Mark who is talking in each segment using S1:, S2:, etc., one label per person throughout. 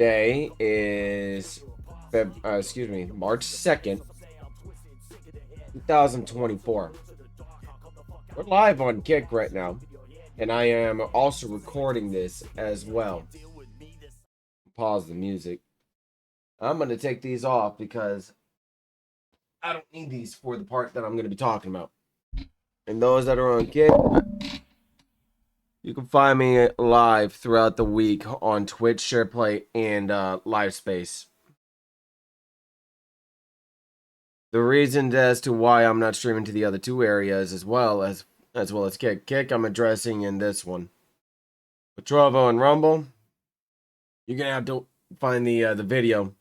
S1: Day is March 2nd, 2024. We're live on Kick right now, and I am also recording this as well. Pause the music. I'm going to take these off because I don't need these for the part that I'm going to be talking about. And those that are on Kick, you can find me live throughout the week on Twitch, SharePlay, and LiveSpace. The reasons as to why I'm not streaming to the other two areas as well as Kick I'm addressing in this one. With Trovo and Rumble, you're gonna have to find the video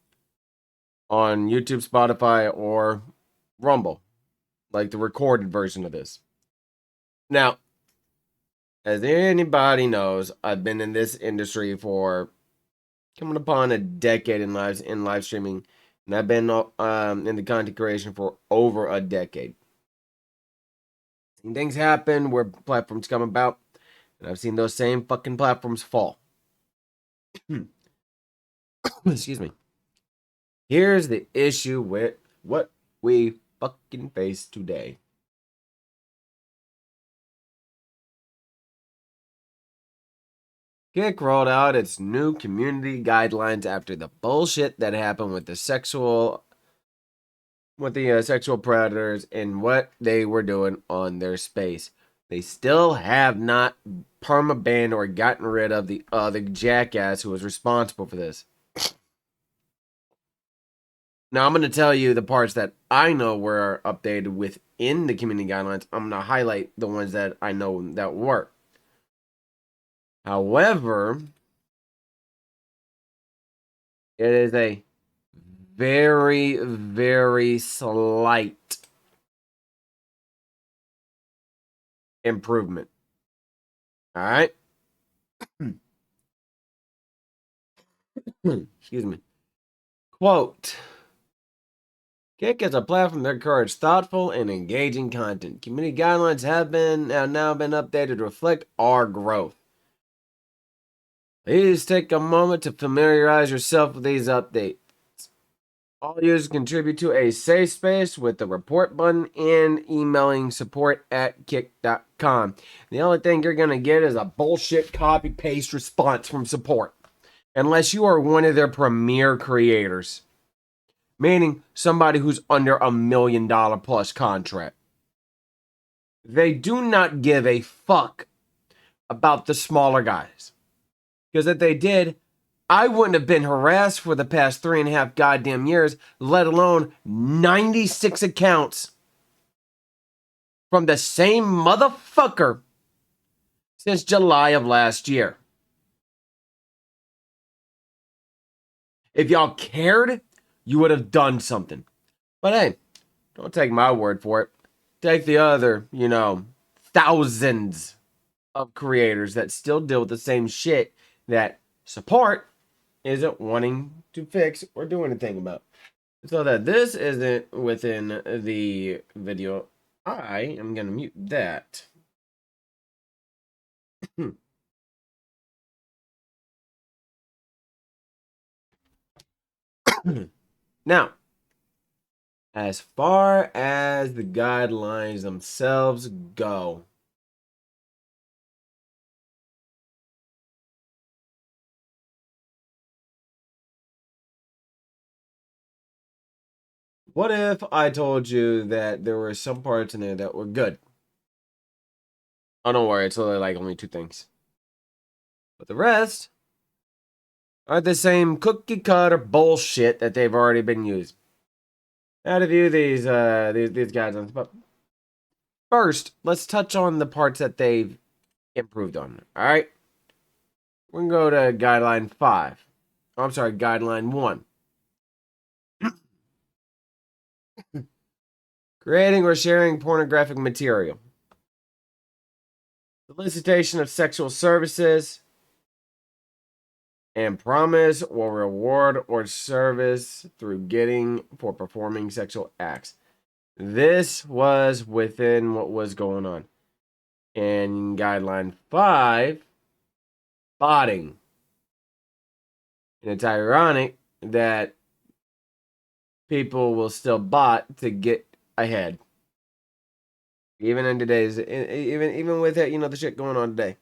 S1: on YouTube, Spotify, or Rumble, like the recorded version of this. Now, as anybody knows, I've been in this industry for coming upon a decade in live streaming, and I've been in the content creation for over a decade. And things happen where platforms come about, and I've seen those same fucking platforms fall. Excuse me. Here's the issue with what we fucking face today. Kick rolled out its new community guidelines after the bullshit that happened with the sexual predators and what they were doing on their space. They still have not permabanned or gotten rid of the other jackass who was responsible for this. Now, I'm going to tell you the parts that I know were updated within the community guidelines. I'm going to highlight the ones that I know that were. However, it is a very, very slight improvement. All right? Excuse me. Quote, Kick is a platform that encourages thoughtful and engaging content. Community guidelines have now been updated to reflect our growth. Please take a moment to familiarize yourself with these updates. All users contribute to a safe space with the report button and emailing support@kick.com. The only thing you're going to get is a bullshit copy-paste response from support. Unless you are one of their premier creators. Meaning somebody who's under $1 million plus contract. They do not give a fuck about the smaller guys. Because if they did, I wouldn't have been harassed for the past 3.5 goddamn years, let alone 96 accounts from the same motherfucker since July of last year. If y'all cared, you would have done something. But hey, don't take my word for it. Take the other, thousands of creators that still deal with the same shit that support isn't wanting to fix or do anything about. So that this isn't within the video, I am going to mute that. Now, as far as the guidelines themselves go, what if I told you that there were some parts in there that were good? Oh, don't worry, it's only 2 things. But the rest are the same cookie cutter bullshit that they've already been using. How to view these guidelines. But first, let's touch on the parts that they've improved on. All right, we're gonna go to guideline 5. Oh, I'm sorry, guideline 1. Creating or sharing pornographic material. Solicitation of sexual services. And promise or reward or service through getting for performing sexual acts. This was within what was going on. And guideline 5, botting. And it's ironic that people will still bot to get ahead. Even in today's, even with it, the shit going on today.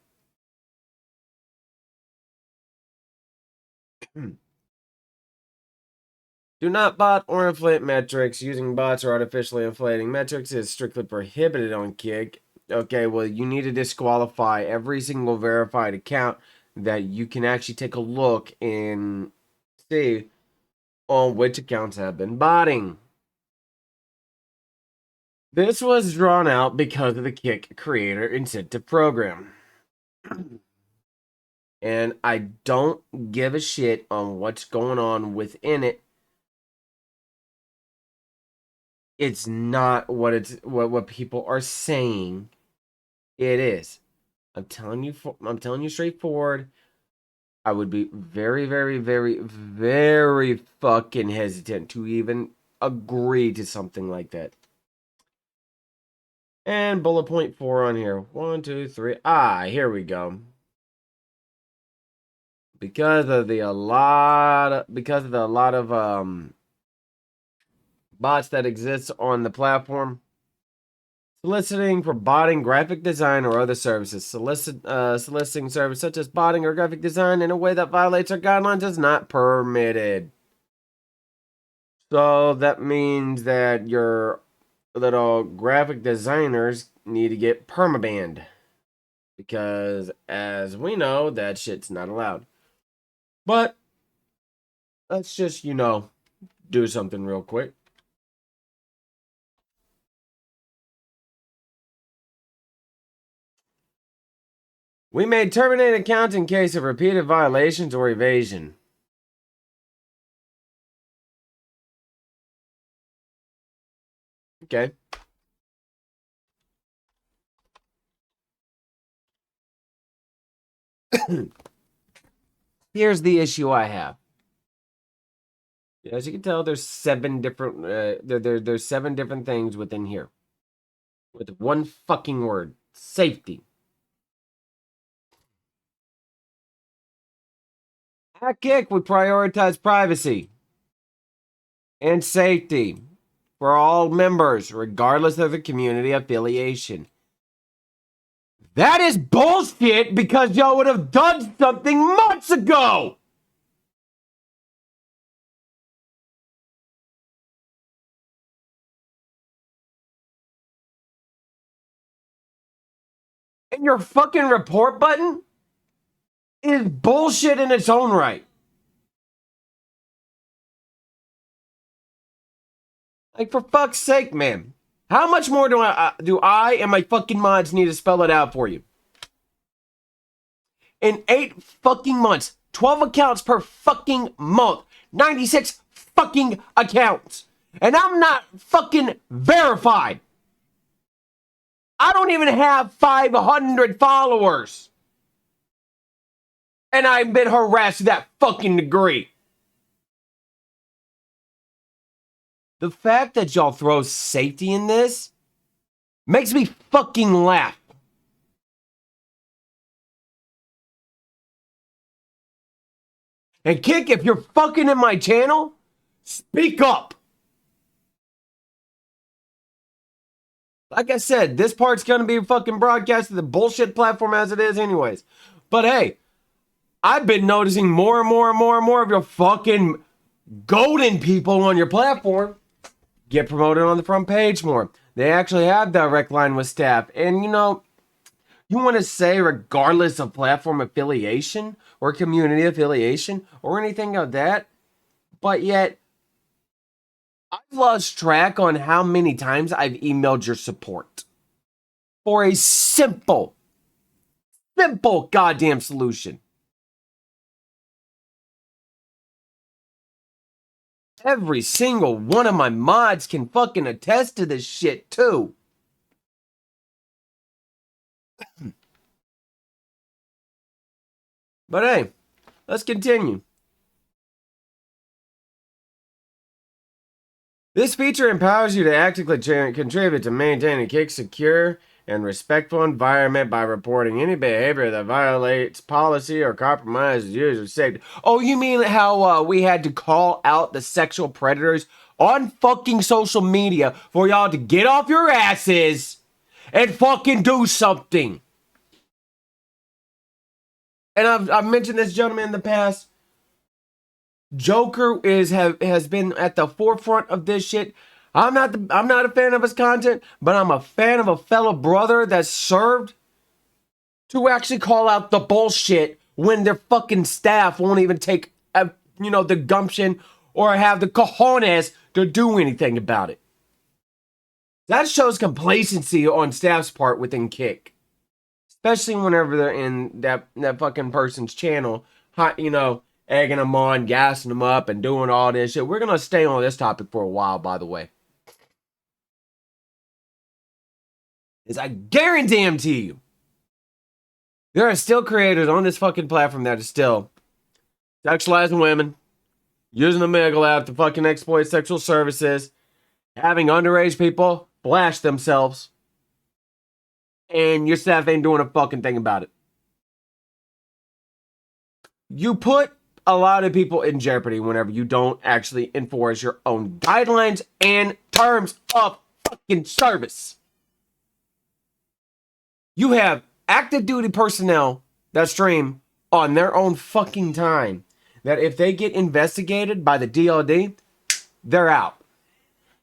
S1: Do not bot or inflate metrics. Using bots or artificially inflating metrics is strictly prohibited on Kick. Okay, well, you need to disqualify every single verified account that you can actually take a look and see on which accounts have been botting. This was drawn out because of the Kick Creator Incentive Program. And I don't give a shit on what's going on within it. It's not what people are saying it is. I'm telling you straightforward. I would be very, very, very, very fucking hesitant to even agree to something like that. And bullet point 4 on here. 1, 2, 3. Here we go. Because of the lot of bots that exist on the platform, soliciting for botting, graphic design, or other services. Soliciting services such as botting or graphic design in a way that violates our guidelines is not permitted. So that means that your little graphic designers need to get permabanned. Because as we know, that shit's not allowed. But let's just, do something real quick. We may terminate accounts in case of repeated violations or evasion. Okay. Here's the issue I have. As you can tell, there's 7 different there's 7 different things within here. With one fucking word. Safety. At Kick, we prioritize privacy and safety for all members, regardless of the community affiliation. That is bullshit because y'all would have done something months ago! And your fucking report button is bullshit in its own right. Like, for fuck's sake, man. How much more do I and my fucking mods need to spell it out for you? In 8 fucking months, 12 accounts per fucking month, 96 fucking accounts. And I'm not fucking verified. I don't even have 500 followers. And I've been harassed to that fucking degree. The fact that y'all throw safety in this makes me fucking laugh. And Kick, if you're fucking in my channel, speak up. Like I said, this part's going to be fucking broadcast to the bullshit platform as it is anyways. But hey, I've been noticing more and more and more and more of your fucking golden people on your platform get promoted on the front page more. They actually have direct line with staff. And you want to say regardless of platform affiliation or community affiliation or anything of that, but yet I've lost track on how many times I've emailed your support for a simple goddamn solution. Every single one of my mods can fucking attest to this shit too. But hey, let's continue. This feature empowers you to actively contribute to maintaining Kick's secure and respectful environment by reporting any behavior that violates policy or compromises user safety. Oh, you mean how we had to call out the sexual predators on fucking social media for y'all to get off your asses and fucking do something? And I've mentioned this gentleman in the past. Joker has been at the forefront of this shit. I'm not a fan of his content, but I'm a fan of a fellow brother that served to actually call out the bullshit when their fucking staff won't even take the gumption or have the cojones to do anything about it. That shows complacency on staff's part within Kick, especially whenever they're in that fucking person's channel, egging them on, gassing them up, and doing all this shit. We're gonna stay on this topic for a while, by the way. Is I guarantee you, there are still creators on this fucking platform that are still sexualizing women, using the Mega Lab to fucking exploit sexual services, having underage people flash themselves, and your staff ain't doing a fucking thing about it. You put a lot of people in jeopardy whenever you don't actually enforce your own guidelines and terms of fucking service. You have active duty personnel that stream on their own fucking time that if they get investigated by the DOD, they're out.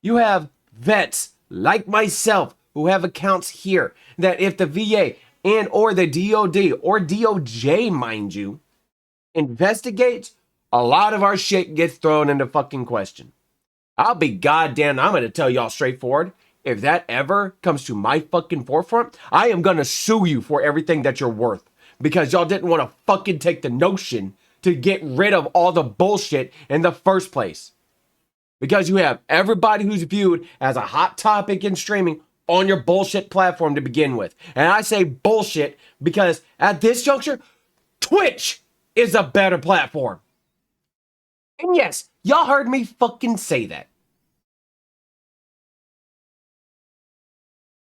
S1: You have vets like myself who have accounts here that if the VA and or the DOD or DOJ, mind you, investigates, a lot of our shit gets thrown into fucking question. I'll be goddamn, I'm going to tell y'all straightforward. If that ever comes to my fucking forefront, I am going to sue you for everything that you're worth. Because y'all didn't want to fucking take the notion to get rid of all the bullshit in the first place. Because you have everybody who's viewed as a hot topic in streaming on your bullshit platform to begin with. And I say bullshit because at this juncture, Twitch is a better platform. And yes, y'all heard me fucking say that.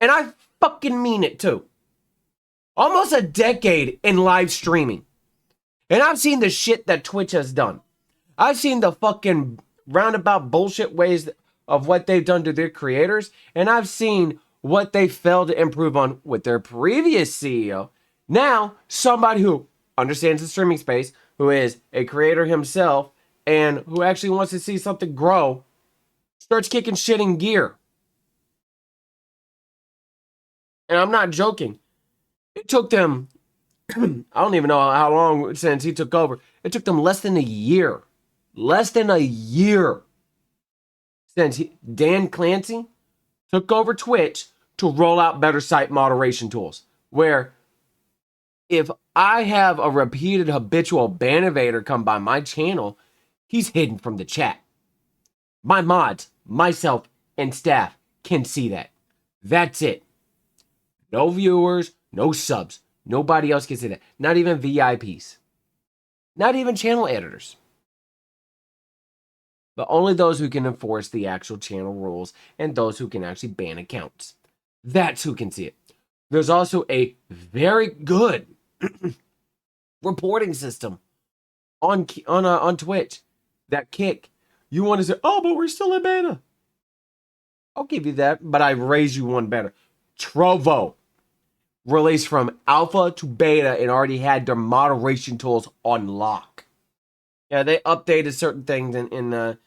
S1: And I fucking mean it too. Almost a decade in live streaming. And I've seen the shit that Twitch has done. I've seen the fucking roundabout bullshit ways of what they've done to their creators. And I've seen what they failed to improve on with their previous CEO. Now, somebody who understands the streaming space, who is a creator himself, and who actually wants to see something grow, starts kicking shit in gear. And I'm not joking. It took them, I don't even know how long since he took over. It took them less than a year. Less than a year since Dan Clancy took over Twitch to roll out better site moderation tools. Where if I have a repeated habitual ban evader come by my channel, he's hidden from the chat. My mods, myself, and staff can see that. That's it. No viewers, no subs. Nobody else can see that. Not even VIPs. Not even channel editors. But only those who can enforce the actual channel rules and those who can actually ban accounts. That's who can see it. There's also a very good reporting system on Twitch that Kick. You want to say, oh, but we're still in beta. I'll give you that, but I raise you one better. Trovo released from alpha to beta and already had their moderation tools on lock. Yeah, they updated certain things in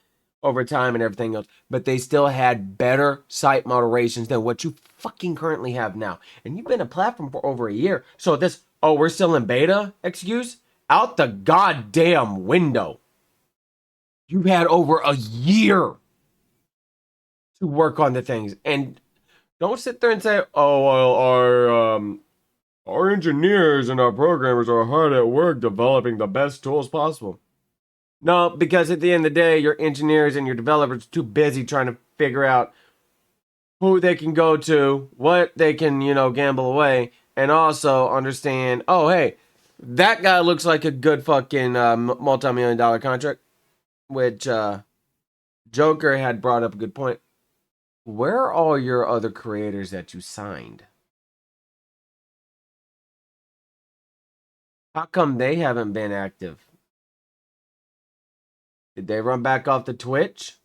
S1: over time and everything else, but they still had better site moderations than what you fucking currently have now. And you've been a platform for over a year. So this, oh, we're still in beta excuse, out the goddamn window. You've had over a year to work on the things. And don't sit there and say, oh, well, our engineers and our programmers are hard at work developing the best tools possible. No, because at the end of the day, your engineers and your developers are too busy trying to figure out who they can go to, what they can, gamble away, and also understand, oh, hey, that guy looks like a good fucking multi-million-dollar contract, which Joker had brought up a good point. Where are all your other creators that you signed? How come they haven't been active? Did they run back off the Twitch?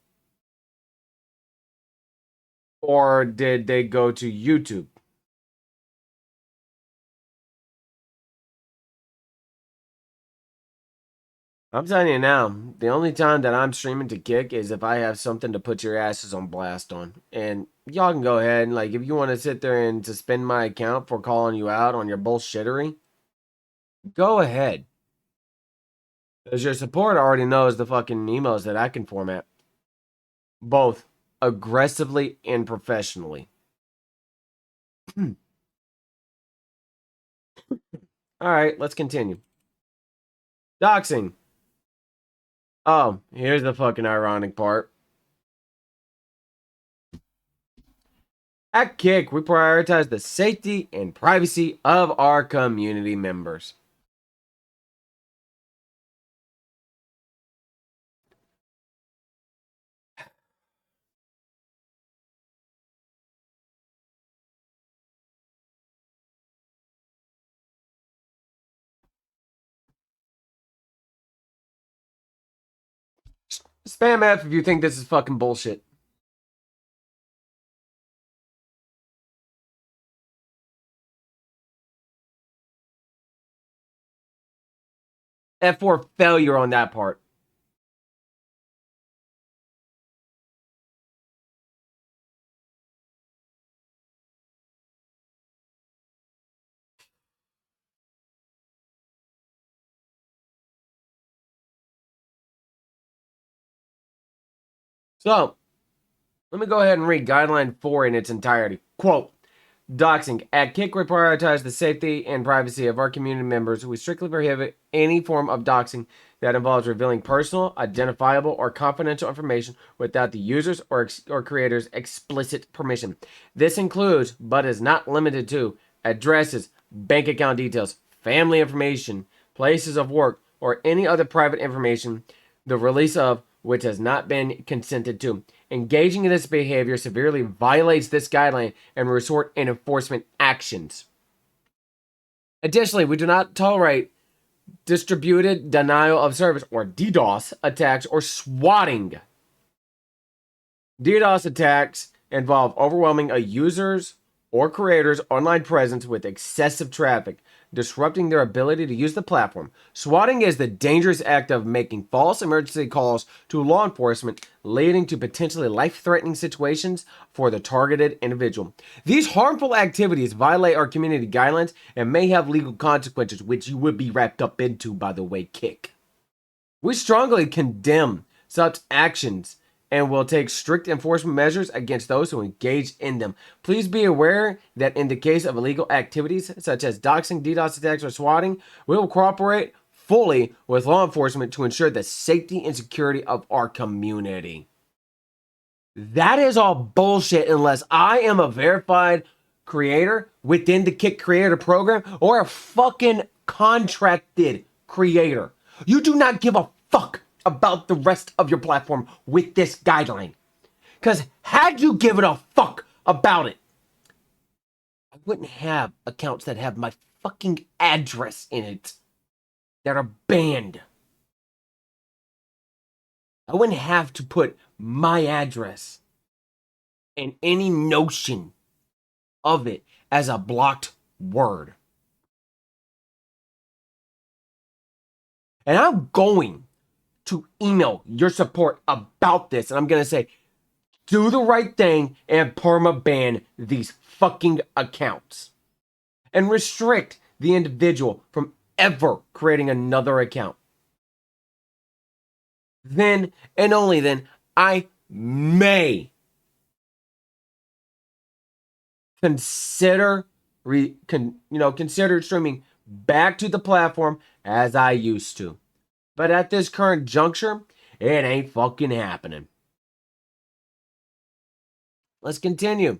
S1: Or did they go to YouTube? I'm telling you now, the only time that I'm streaming to Kick is if I have something to put your asses on blast on. And y'all can go ahead and, like, if you want to sit there and suspend my account for calling you out on your bullshittery, go ahead. Because your support already knows the fucking emails that I can format. Both aggressively and professionally. Alright, let's continue. Doxing. Oh, here's the fucking ironic part. At Kick, we prioritize the safety and privacy of our community members. Spam F if you think this is fucking bullshit. F4 failure on that part. So, let me go ahead and read guideline 4 in its entirety. Quote, doxing. At Kick, we prioritize the safety and privacy of our community members. We strictly prohibit any form of doxing that involves revealing personal, identifiable, or confidential information without the user's or creator's explicit permission. This includes, but is not limited to, addresses, bank account details, family information, places of work, or any other private information, the release of which has not been consented to. Engaging in this behavior severely violates this guideline and resort in enforcement actions. Additionally, we do not tolerate distributed denial of service or DDoS attacks or swatting. DDoS attacks involve overwhelming a user's or creator's online presence with excessive traffic, disrupting their ability to use the platform. Swatting is the dangerous act of making false emergency calls to law enforcement, leading to potentially life-threatening situations for the targeted individual. These harmful activities violate our community guidelines and may have legal consequences, which you would be wrapped up into, by the way, Kick. We strongly condemn such actions and will take strict enforcement measures against those who engage in them. Please be aware that in the case of illegal activities such as doxing, DDoS attacks, or swatting, we will cooperate fully with law enforcement to ensure the safety and security of our community. That is all bullshit unless I am a verified creator within the Kick Creator program or a fucking contracted creator. You do not give a fuck about the rest of your platform with this guideline. Because had you given a fuck about it, I wouldn't have accounts that have my fucking address in it that are banned. I wouldn't have to put my address and any notion of it as a blocked word. And I'm going to email your support about this. And I'm going to say, do the right thing and permaban these fucking accounts. And restrict the individual from ever creating another account. Then, and only then, I may consider consider streaming back to the platform as I used to. But at this current juncture, it ain't fucking happening. Let's continue.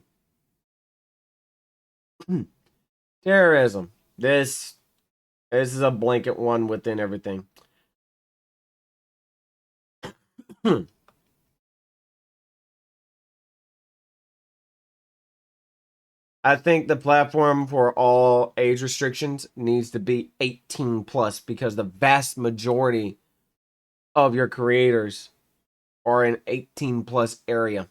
S1: Terrorism. This is a blanket one within everything. I think the platform for all age restrictions needs to be 18 plus because the vast majority of your creators are in 18 plus area.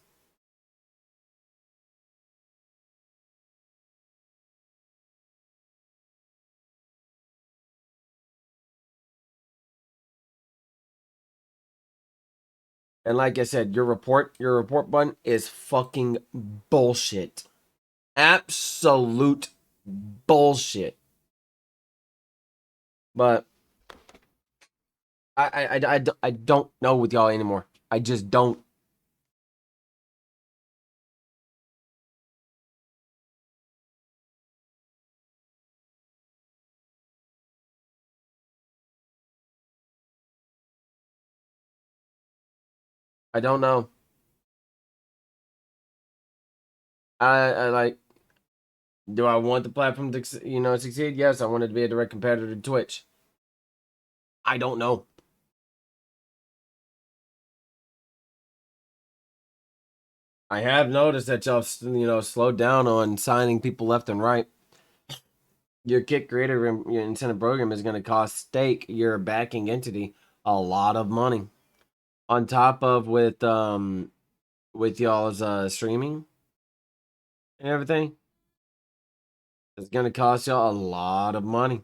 S1: And like I said, your report button is fucking bullshit. Absolute bullshit. But I don't know with y'all anymore. I just don't. I don't know. I like. Do I want the platform to succeed? Yes, I want it to be a direct competitor to Twitch. I don't know. I have noticed that y'all slowed down on signing people left and right. Your Kick Creator your incentive program is going to cost Stake, your backing entity, a lot of money. On top of with y'all's streaming and everything, it's going to cost y'all a lot of money.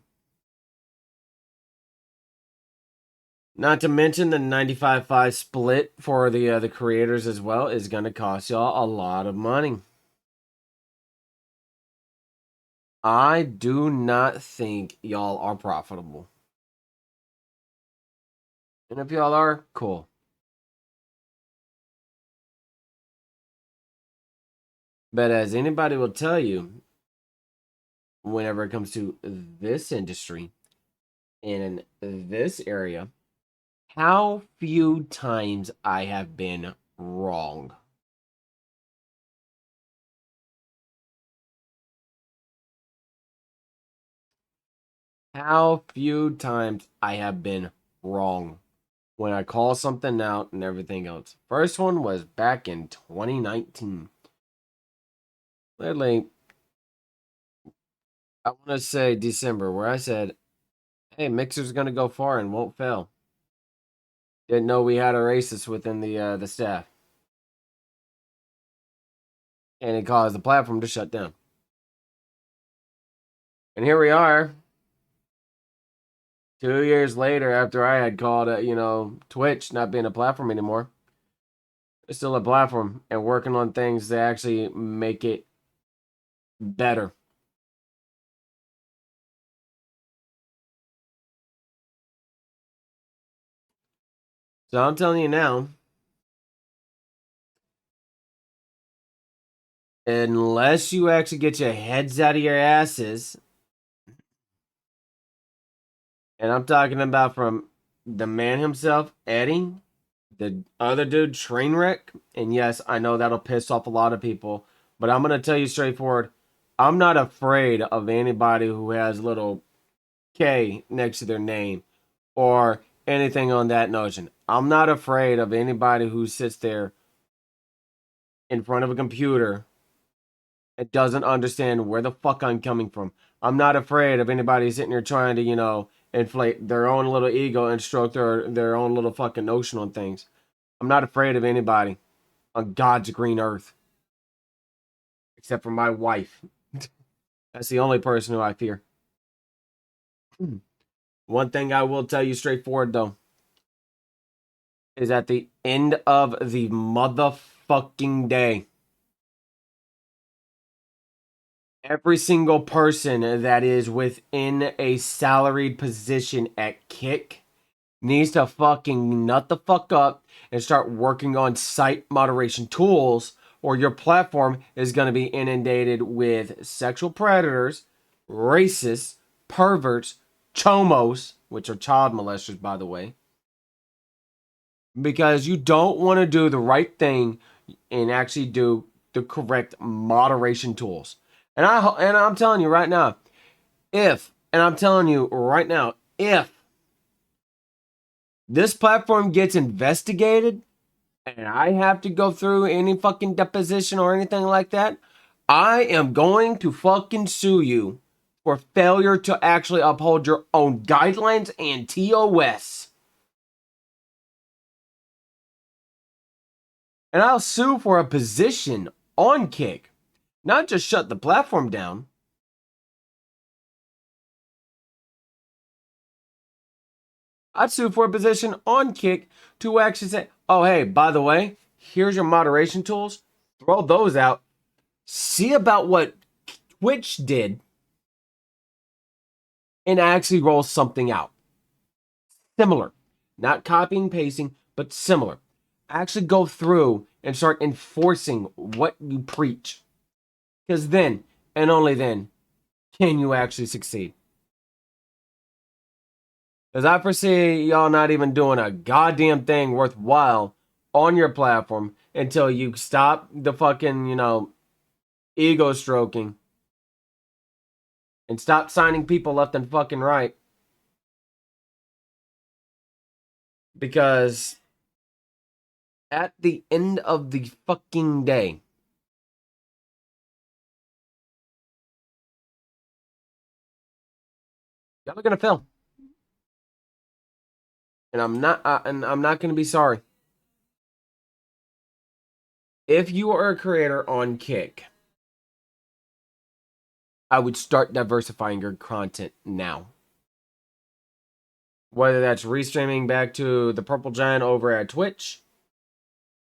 S1: Not to mention the 95-5 split for the creators as well is going to cost y'all a lot of money. I do not think y'all are profitable. And if y'all are, cool. But as anybody will tell you, whenever it comes to this industry and in this area, how few times I have been wrong. How few times I have been wrong when I call something out and everything else. First one was back in 2019. Literally, I want to say December, where I said, hey, Mixer's going to go far and won't fail. Didn't know we had a racist within the staff. And it caused the platform to shut down. And here we are, 2 years later, after I had called Twitch not being a platform anymore. It's still a platform and working on things to actually make it better. So I'm telling you now, unless you actually get your heads out of your asses, and I'm talking about from the man himself, Eddie, the other dude, Trainwreck, and yes, I know that'll piss off a lot of people, but I'm gonna tell you straightforward, I'm not afraid of anybody who has little K next to their name or anything on that notion. I'm not afraid of anybody who sits there in front of a computer and doesn't understand where the fuck I'm coming from. I'm not afraid of anybody sitting here trying to, inflate their own little ego and stroke their own little fucking notion on things. I'm not afraid of anybody on God's green earth except for my wife. That's the only person who I fear. One thing I will tell you straightforward though is at the end of the motherfucking day, every single person that is within a salaried position at Kick needs to fucking nut the fuck up and start working on site moderation tools, or your platform is going to be inundated with sexual predators, racists, perverts, chomos, which are child molesters, by the way, because you don't want to do the right thing and actually do the correct moderation tools. And I'm telling you right now, if this platform gets investigated and I have to go through any fucking deposition or anything like that, I am going to fucking sue you for failure to actually uphold your own guidelines and TOS. And I'll sue for a position on Kick, not just shut the platform down. I'd sue for a position on Kick to actually say, oh, hey, by the way, here's your moderation tools. Throw those out. See about what Twitch did and actually roll something out. Similar. Not copying, pasting, but similar. Actually go through and start enforcing what you preach. Because then, and only then, can you actually succeed. Because I foresee y'all not even doing a goddamn thing worthwhile on your platform until you stop the fucking, ego stroking and stop signing people left and fucking right. Because at the end of the fucking day, y'all are gonna fail. And I'm not gonna be sorry. If you are a creator on Kick, I would start diversifying your content now. Whether that's restreaming back to the Purple Giant over at Twitch,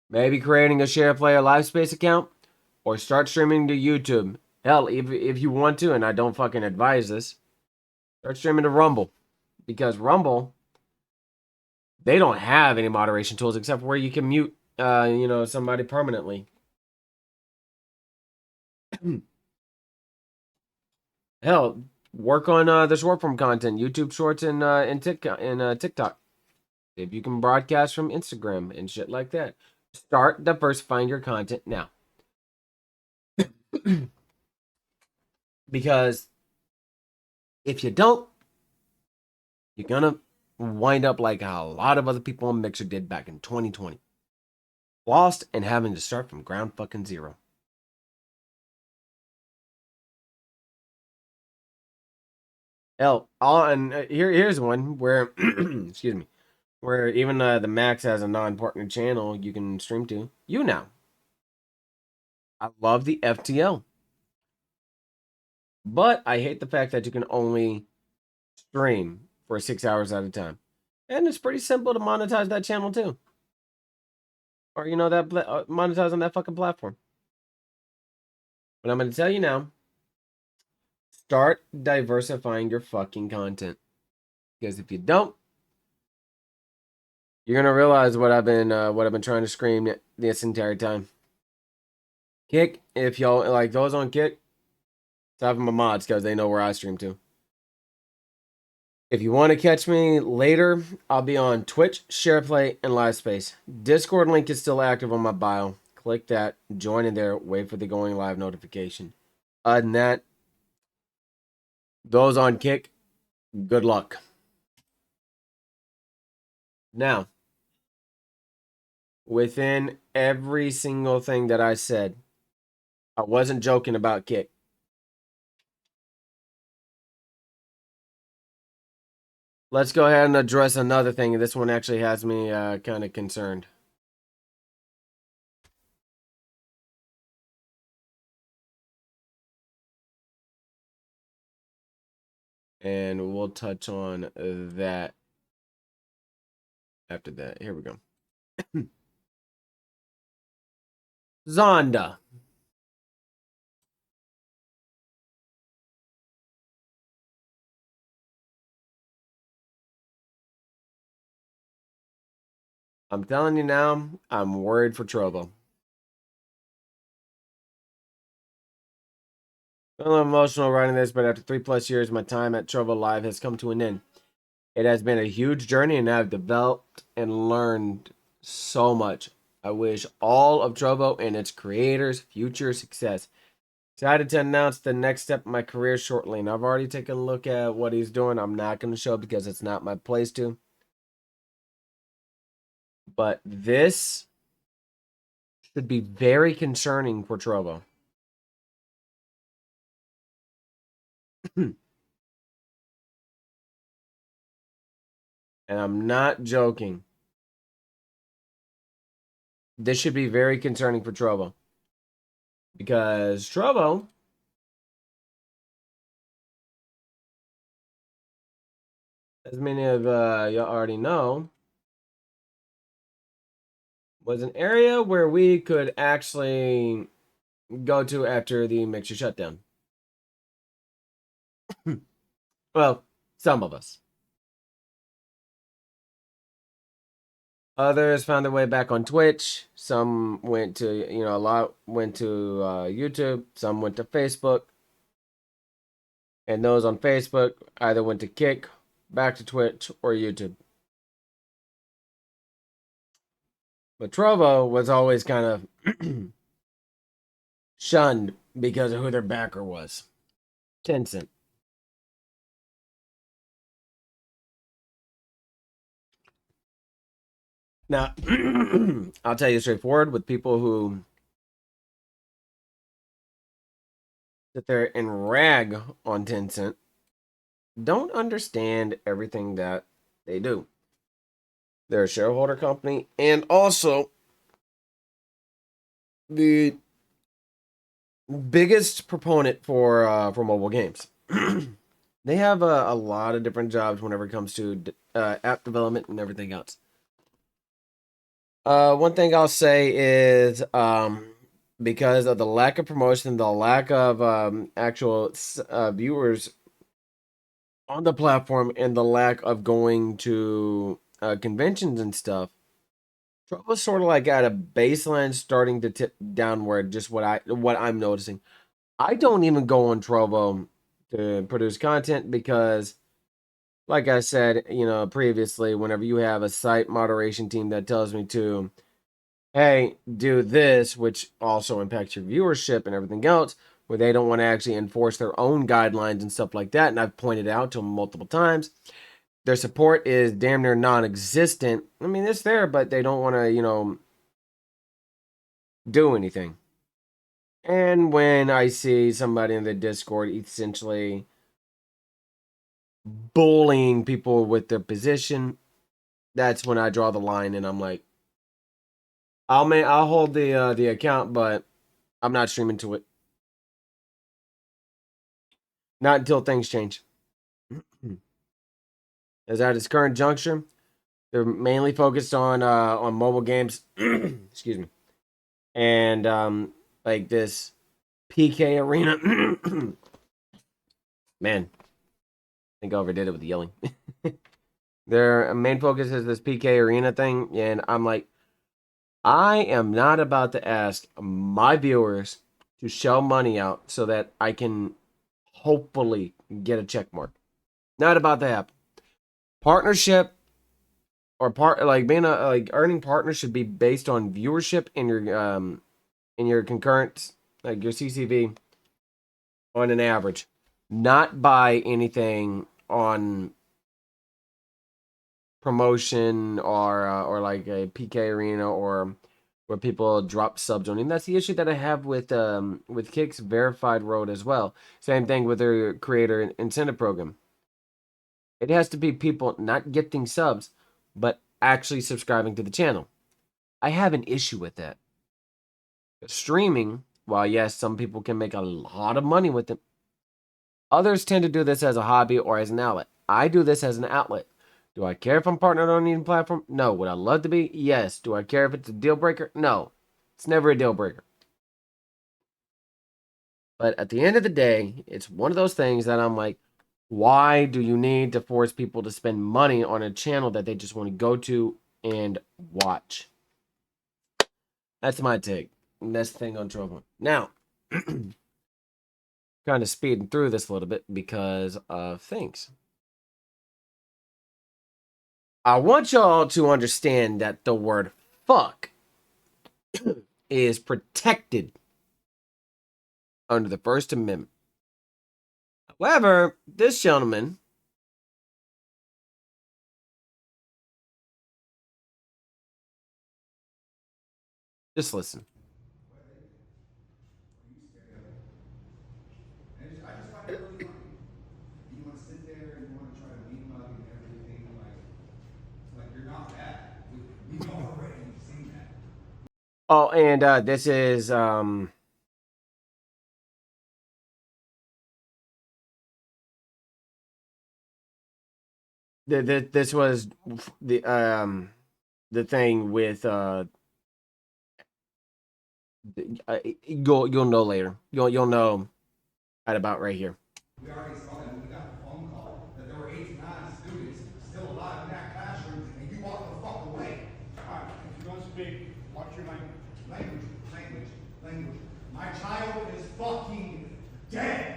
S1: maybe creating a Share Player Live Space account, or start streaming to YouTube. Hell, if you want to, and I don't fucking advise this, start streaming to Rumble. Because Rumble, they don't have any moderation tools except where you can mute, somebody permanently. Hell, work on the short form content, YouTube Shorts and TikTok. If you can broadcast from Instagram and shit like that, start diversifying your content now. Because if you don't, you're gonna wind up like a lot of other people on Mixer did back in 2020, lost and having to start from ground fucking zero. Hell, and here's one where, excuse me, where even the Max has a non-partner channel you can stream to. You now. I love the FTL, but I hate the fact that you can only stream for 6 hours at a time. And it's pretty simple to monetize that channel too. Or, that monetize on that fucking platform. But I'm going to tell you now, start diversifying your fucking content. Because if you don't, you're going to realize what I've been trying to scream this entire time. Kick, if y'all like those on Kick, top of my mods because they know where I stream to. If you want to catch me later, I'll be on Twitch, SharePlay, and LiveSpace. Discord link is still active on my bio. Click that, join in there, wait for the going live notification. Other than that, those on Kick, good luck. Now, within every single thing that I said, I wasn't joking about Kick. Let's go ahead and address another thing. This one actually has me kind of concerned. And we'll touch on that after that. Here we go. Zonda. I'm telling you now, I'm worried for Trovo. I'm a little emotional writing this, but after 3+ years, my time at Trovo Live has come to an end. It has been a huge journey, and I've developed and learned so much. I wish all of Trovo and its creators future success. Excited to announce the next step in my career shortly, and I've already taken a look at what he's doing. I'm not going to show because it's not my place to. But this should be very concerning for Trovo. And I'm not joking. This should be very concerning for Trovo. Because Trovo, as many of y'all already know, was an area where we could actually go to after the mixer shutdown. Well, some of us. Others found their way back on Twitch. Some went to, a lot went to YouTube. Some went to Facebook. And those on Facebook either went to Kick, back to Twitch, or YouTube. But Trovo was always kind of shunned because of who their backer was. Tencent. Now, I'll tell you straightforward, with people who sit there and rag on Tencent, don't understand everything that they do. They're a shareholder company, and also the biggest proponent for mobile games. They have a lot of different jobs whenever it comes to app development and everything else. One thing I'll say is because of the lack of promotion, the lack of actual viewers on the platform, and the lack of going to conventions and stuff, Trovo's sort of like at a baseline starting to tip downward. Just what I'm noticing. I don't even go on Trovo to produce content because, like I said, previously, whenever you have a site moderation team that tells me to, hey, do this, which also impacts your viewership and everything else, where they don't want to actually enforce their own guidelines and stuff like that, and I've pointed out to them multiple times, their support is damn near non-existent. I mean, it's there, but they don't want to, do anything. And when I see somebody in the Discord essentially bullying people with their position, that's when I draw the line, and I'm like, I'll hold the account, but I'm not streaming to it. Not until things change. As at its current juncture, they're mainly focused on mobile games. Excuse me, and like this PK arena. Man, I think I overdid it with the yelling. Their main focus is this PK arena thing, and I'm like, I am not about to ask my viewers to shell money out so that I can hopefully get a check mark. Not about to happen. Partnership or being a earning partner should be based on viewership in your concurrent, like your CCV, on an average, not by anything on promotion or like a PK arena or where people drop subs on him. That's the issue that I have with Kick's verified road as well. Same thing with their creator incentive program. It has to be people not gifting subs, but actually subscribing to the channel. I have an issue with that. Streaming, while yes, some people can make a lot of money with it, others tend to do this as a hobby or as an outlet. I do this as an outlet. Do I care if I'm partnered on any platform? No. Would I love to be? Yes. Do I care if it's a deal breaker? No. It's never a deal breaker. But at the end of the day, it's one of those things that I'm like, why do you need to force people to spend money on a channel that they just want to go to and watch? That's my take. And that's the thing on Trovo. Now, kind of speeding through this a little bit because of things. I want y'all to understand that the word fuck is protected under the First Amendment. However, this gentleman, just listen.
S2: I just find it really funny.
S1: Oh, and this is this was the thing with you'll know later. You'll know at about right here.
S2: We already saw that when we got the phone call that there were 89 students still alive in that classroom, and you walked the fuck away. All right, if you don't speak, watch your language. Language. My child is fucking dead.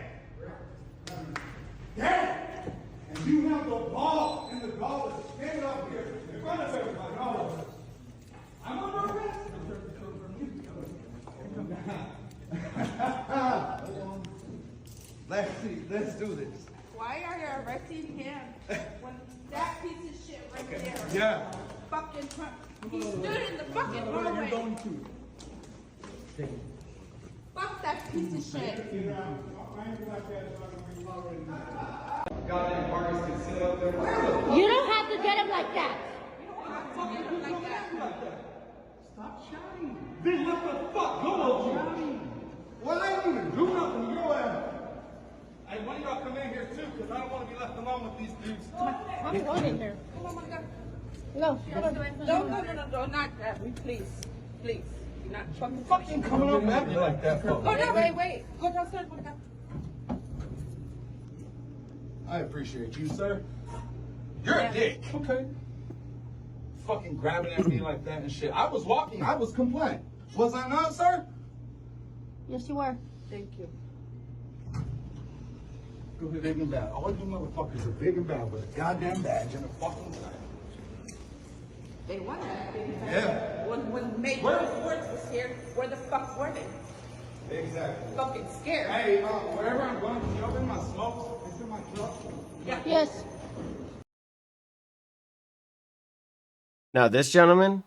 S2: Dead! And you have the ball and the gall to stand up here in front of everybody. Oh, I'm under arrest. Let's do this.
S3: Why are you arresting him when that piece of shit right there?
S2: Yeah.
S3: Fucking Trump. He stood in the fucking hallway. Fuck that piece of shit.
S2: Goddamn Marcus can sit up there.
S4: You don't have to get him like that.
S2: Stop shouting. Then what the fuck go with you? Well, I didn't even do nothing. Your ass. Hey, one of y'all come in here too, because I don't want to be left alone with these dudes.
S4: I'm going in there.
S3: Oh my God.
S4: No.
S3: No, not that. Please. You're not
S2: Fucking coming up at me like that, fuck.
S3: Go down, wait. Go downstairs.
S2: I appreciate you, sir. You're a dick. Okay. Fucking grabbing at me like that and shit. I was walking. I was compliant. Was I not, sir?
S4: Yes, you were.
S3: Thank you.
S2: Go ahead, big and bad. All you motherfuckers are big and bad with a goddamn badge and a fucking gun.
S3: They won that.
S2: Yeah.
S3: When Major Sports was here, where the fuck were they?
S2: Exactly.
S3: Fucking scared.
S2: Hey, wherever I'm going, can you open my smoke? It's in my truck.
S3: Yeah.
S4: Yes.
S1: Now this gentleman,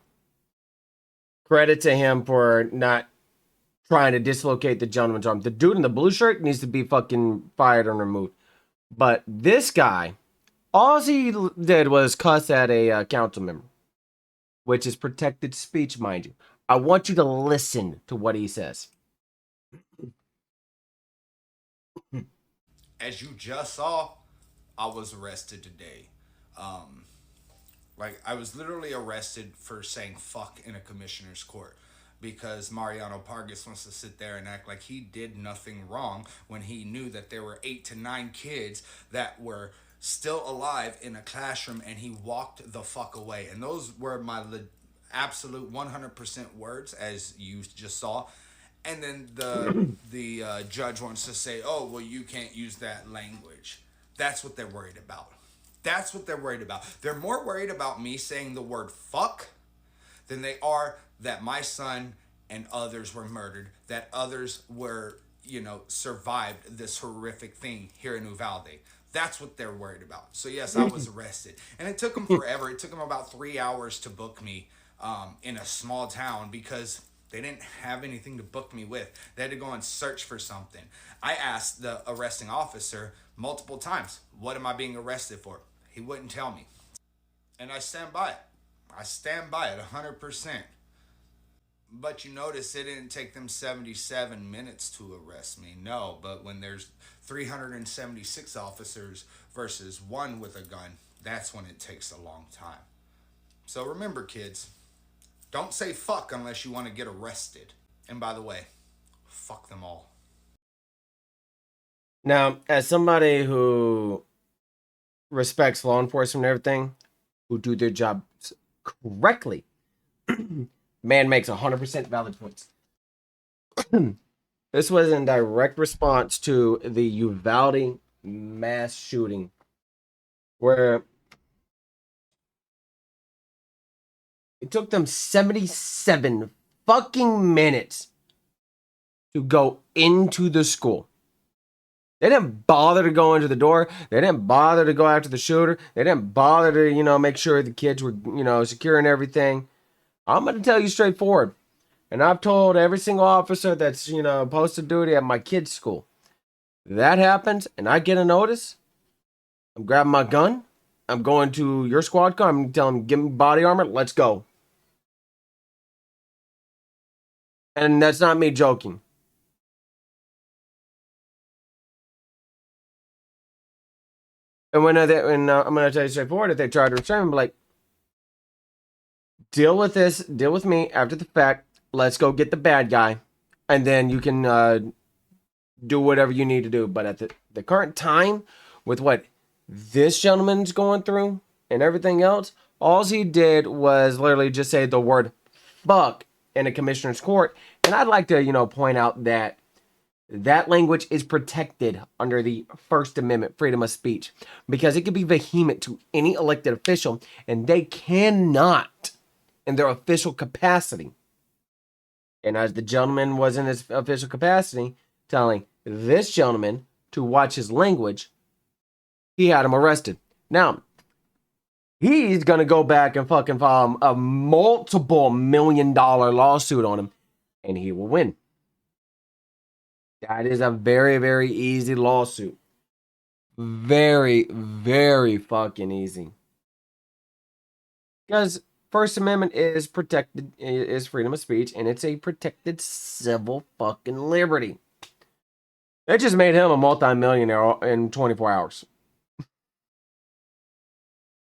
S1: credit to him for not trying to dislocate the gentleman's arm. The dude in the blue shirt needs to be fucking fired and removed. But this guy, all he did was cuss at a council member, which is protected speech, mind you. I want you to listen to what he says.
S5: As you just saw, I was arrested today. I was literally arrested for saying fuck in a commissioner's court because Mariano Pargas wants to sit there and act like he did nothing wrong when he knew that there were 8 to 9 kids that were still alive in a classroom, and he walked the fuck away. And those were my absolute 100% words, as you just saw. And then the judge wants to say, oh, well, you can't use that language. That's what they're worried about. That's what they're worried about. They're more worried about me saying the word fuck than they are that my son and others were murdered, that others were, survived this horrific thing here in Uvalde. That's what they're worried about. So, yes, I was arrested. And it took them forever. It took them about 3 hours to book me in a small town because they didn't have anything to book me with. They had to go and search for something. I asked the arresting officer multiple times, what am I being arrested for? He wouldn't tell me. And I stand by it. I stand by it 100%. But you notice it didn't take them 77 minutes to arrest me. No, but when there's 376 officers versus 1 with a gun, that's when it takes a long time. So remember, kids, don't say fuck unless you want to get arrested. And by the way, fuck them all.
S1: Now, as somebody who respects law enforcement and everything, who do their jobs correctly, man makes 100% valid points. This was in direct response to the Uvalde mass shooting, where it took them 77 fucking minutes to go into the school. They didn't bother to go into the door. They didn't bother to go after the shooter. They didn't bother to, make sure the kids were, secure and everything. I'm going to tell you straightforward. And I've told every single officer that's, posted duty at my kid's school. That happens and I get a notice. I'm grabbing my gun. I'm going to your squad car. I'm telling them, give me body armor. Let's go. And that's not me joking. And when I'm going to tell you straightforward, if they try to restrain him, like, deal with this, deal with me after the fact. Let's go get the bad guy, and then you can do whatever you need to do. But at the current time, with what this gentleman's going through and everything else, all he did was literally just say the word fuck in a commissioner's court. And I'd like to, point out that that language is protected under the First Amendment, freedom of speech, because it can be vehement to any elected official, and they cannot, in their official capacity. And as the gentleman was in his official capacity, telling this gentleman to watch his language, he had him arrested. Now, he's going to go back and fucking file a multiple $1 million lawsuit on him, and he will win. That is a very, very easy lawsuit. Very, very fucking easy. Because First Amendment is protected, is freedom of speech, and it's a protected civil fucking liberty. It just made him a multi-millionaire in 24 hours.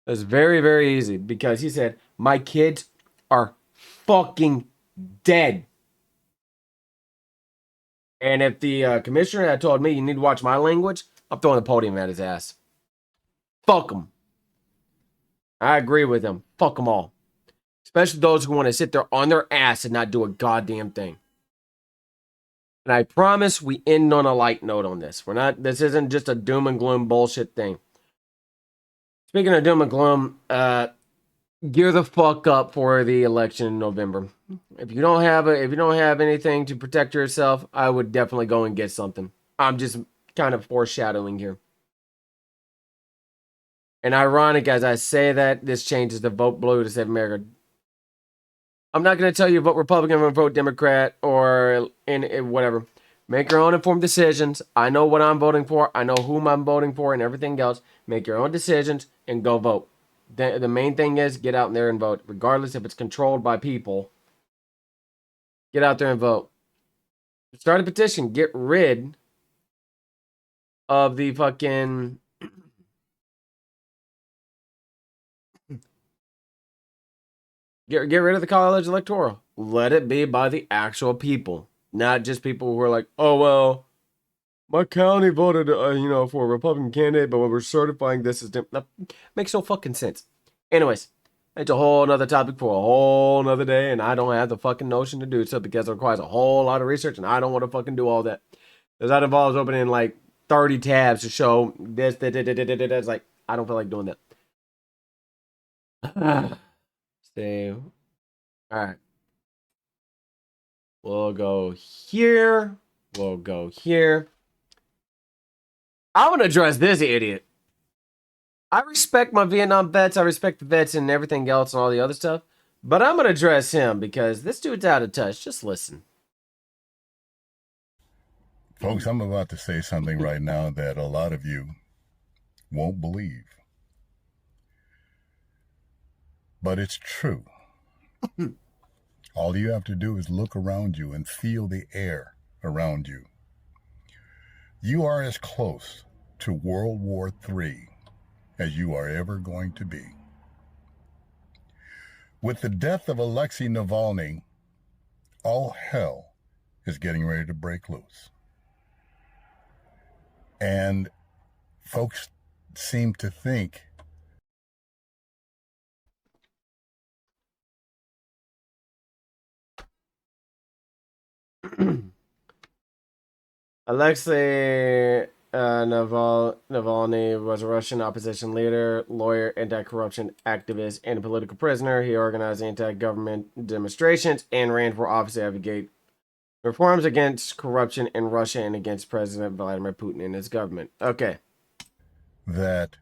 S1: It's very, very easy because he said, my kids are fucking dead. And if the commissioner had told me you need to watch my language, I'm throwing the podium at his ass. Fuck him. I agree with him. Fuck them all. Especially those who want to sit there on their ass and not do a goddamn thing. And I promise we end on a light note on this. This isn't just a doom and gloom bullshit thing. Speaking of doom and gloom, gear the fuck up for the election in November. If you don't have anything to protect yourself, I would definitely go and get something. I'm just kind of foreshadowing here. And ironic as I say that, this changes the vote blue to save America. I'm not going to tell you vote Republican or vote Democrat or in whatever. Make your own informed decisions. I know what I'm voting for. I know whom I'm voting for and everything else. Make your own decisions and go vote. The main thing is get out there and vote. Regardless if it's controlled by people. Get out there and vote. Start a petition. Get rid of the fucking... Get rid of the college electoral. Let it be by the actual people. Not just people who are like, oh, well, my county voted, for a Republican candidate, but when we're certifying this is that makes no fucking sense. Anyways, it's a whole nother topic for a whole nother day, and I don't have the fucking notion to do so because it requires a whole lot of research, and I don't want to fucking do all that. Because that involves opening like 30 tabs to show this, it's like, I don't feel like doing that. So, all right. We'll go here. We'll go here. I'm going to address this idiot. I respect my Vietnam vets. I respect the vets and everything else and all the other stuff. But I'm going to address him because this dude's out of touch. Just listen.
S6: Folks, I'm about to say something right now that a lot of you won't believe. But it's true. All you have to do is look around you and feel the air around you. You are as close to World War III as you are ever going to be. With the death of Alexei Navalny, all hell is getting ready to break loose. And folks seem to think
S1: Alexei Navalny was a Russian opposition leader, lawyer, anti-corruption activist, and a political prisoner. He organized anti-government demonstrations and ran for office to advocate reforms against corruption in Russia and against President Vladimir Putin and his government. Okay.
S6: That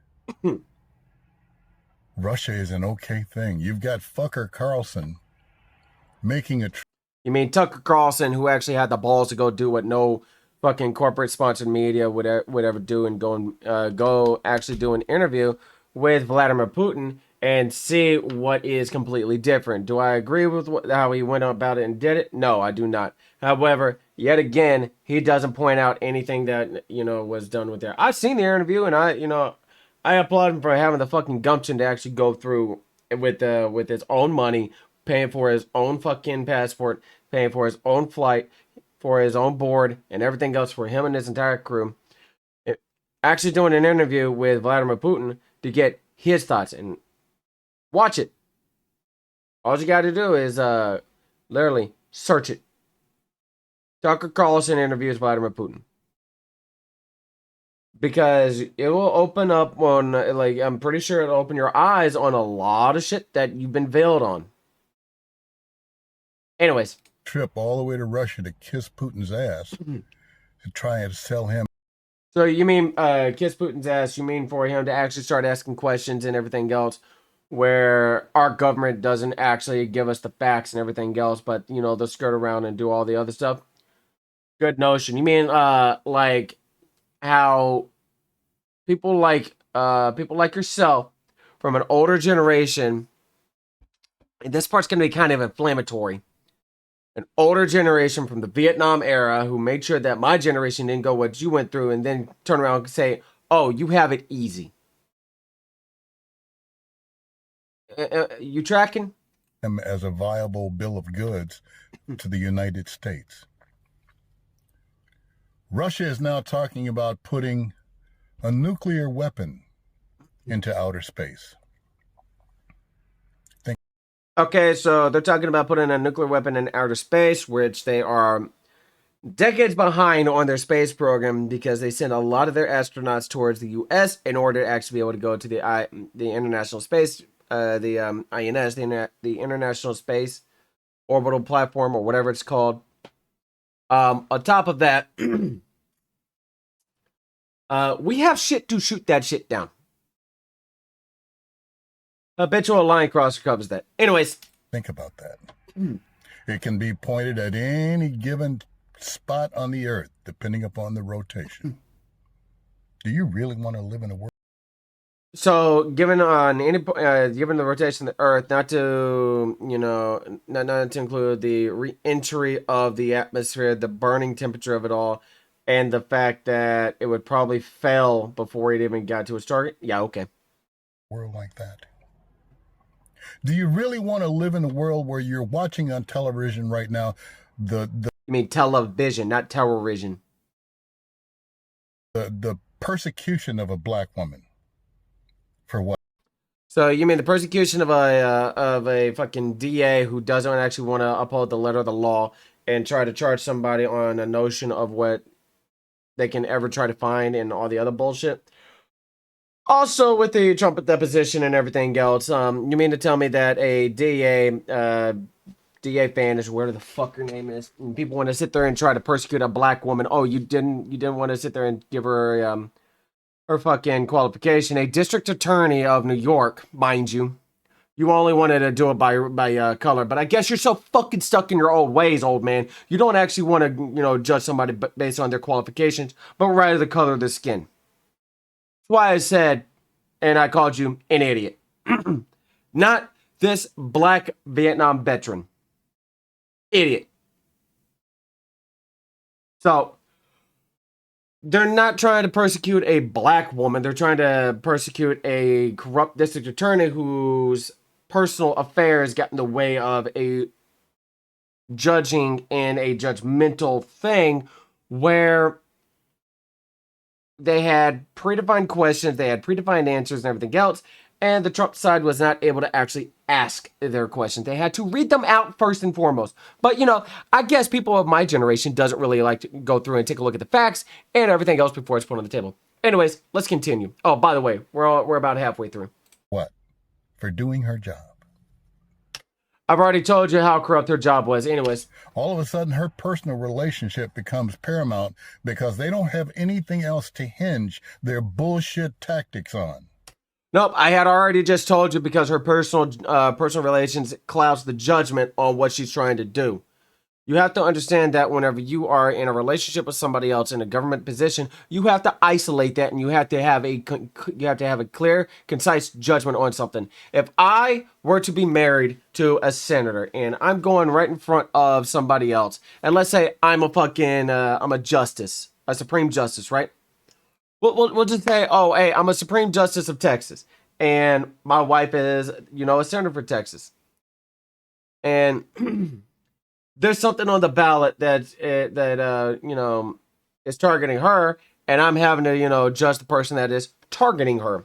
S6: Russia is an okay thing. You've got fucker Carlson making a...
S1: You mean Tucker Carlson, who actually had the balls to go do what no fucking corporate sponsored media would ever do and go actually do an interview with Vladimir Putin and see what is completely different. Do I agree with how he went about it and did it? No, I do not. However, yet again, he doesn't point out anything that, was done with there. I've seen the interview, and I applaud him for having the fucking gumption to actually go through with his own money, paying for his own fucking passport, paying for his own flight, for his own board, and everything else for him and his entire crew. Actually doing an interview with Vladimir Putin to get his thoughts, and watch it. All you got to do is literally search it. Tucker Carlson interviews Vladimir Putin. Because it will open up on, I'm pretty sure it'll open your eyes on a lot of shit that you've been veiled on. Anyways.
S6: Trip all the way to Russia to kiss Putin's ass to try and sell him.
S1: So you mean kiss Putin's ass, you mean for him to actually start asking questions and everything else, where our government doesn't actually give us the facts and everything else, but, they'll skirt around and do all the other stuff? Good notion. You mean like how people like yourself from an older generation, and this part's going to be kind of inflammatory, an older generation from the Vietnam era who made sure that my generation didn't go what you went through, and then turn around and say, oh, you have it easy. You tracking?
S6: Him as a viable bill of goods to the United States. Russia is now talking about putting a nuclear weapon into outer space.
S1: Okay, so they're talking about putting a nuclear weapon in outer space, which they are decades behind on their space program because they send a lot of their astronauts towards the U.S. in order to actually be able to go to the International Space, the INS, the International Space Orbital Platform, or whatever it's called. On top of that, we have shit to shoot that shit down. Habitual line crosser covers that. Anyways.
S6: Think about that. It can be pointed at any given spot on the earth, depending upon the rotation. Do you really want to live in a world?
S1: So, given the rotation of the Earth, not to not to include the re-entry of the atmosphere, the burning temperature of it all, and the fact that it would probably fail before it even got to its target. Yeah, okay.
S6: World like that. Do you really want to live in a world where you're watching on television right now You
S1: mean television, not terrorism.
S6: The persecution of a black woman? For what?
S1: So you mean the persecution of a fucking DA who doesn't actually want to uphold the letter of the law and try to charge somebody on a notion of what they can ever try to find and all the other bullshit? Also, with the Trump deposition and everything else, you mean to tell me that a DA fan is where the fuck her name is, and people want to sit there and try to persecute a black woman? Oh, you didn't want to sit there and give her her fucking qualification. A district attorney of New York, mind you. You only wanted to do it by color, but I guess you're so fucking stuck in your old ways, old man. You don't actually want to, judge somebody based on their qualifications, but rather the color of their skin. That's why I said, and I called you an idiot. Not this black Vietnam veteran. Idiot. So, they're not trying to persecute a black woman. They're trying to persecute a corrupt district attorney whose personal affairs got in the way of a judging and a judgmental thing where they had predefined questions, they had predefined answers and everything else, and the Trump side was not able to actually ask their questions. They had to read them out first and foremost. But, I guess people of my generation doesn't really like to go through and take a look at the facts and everything else before it's put on the table. Anyways, let's continue. Oh, by the way, we're about halfway through.
S6: What? For doing her job.
S1: I've already told you how corrupt her job was. Anyways.
S6: All of a sudden, her personal relationship becomes paramount because they don't have anything else to hinge their bullshit tactics on.
S1: Nope, I had already just told you because her personal relations clouds the judgment on what she's trying to do. You have to understand that whenever you are in a relationship with somebody else in a government position, you have to isolate that, and you have to have a clear, concise judgment on something. If I were to be married to a senator and I'm going right in front of somebody else, and let's say I'm a justice, a Supreme Justice, right? We'll just say, oh, hey, I'm a Supreme Justice of Texas, and my wife is, a senator for Texas, and there's something on the ballot that is targeting her, and I'm having to judge the person that is targeting her.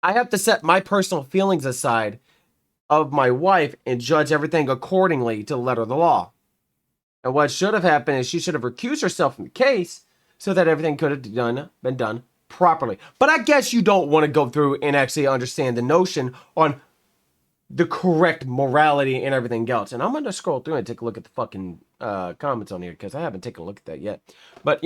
S1: I have to set my personal feelings aside of my wife and judge everything accordingly to the letter of the law. And what should have happened is she should have recused herself from the case so that everything could have been done properly. But I guess you don't want to go through and actually understand the notion on the correct morality and everything else. And I'm going to scroll through and take a look at the fucking comments on here because I haven't taken a look at that yet. But,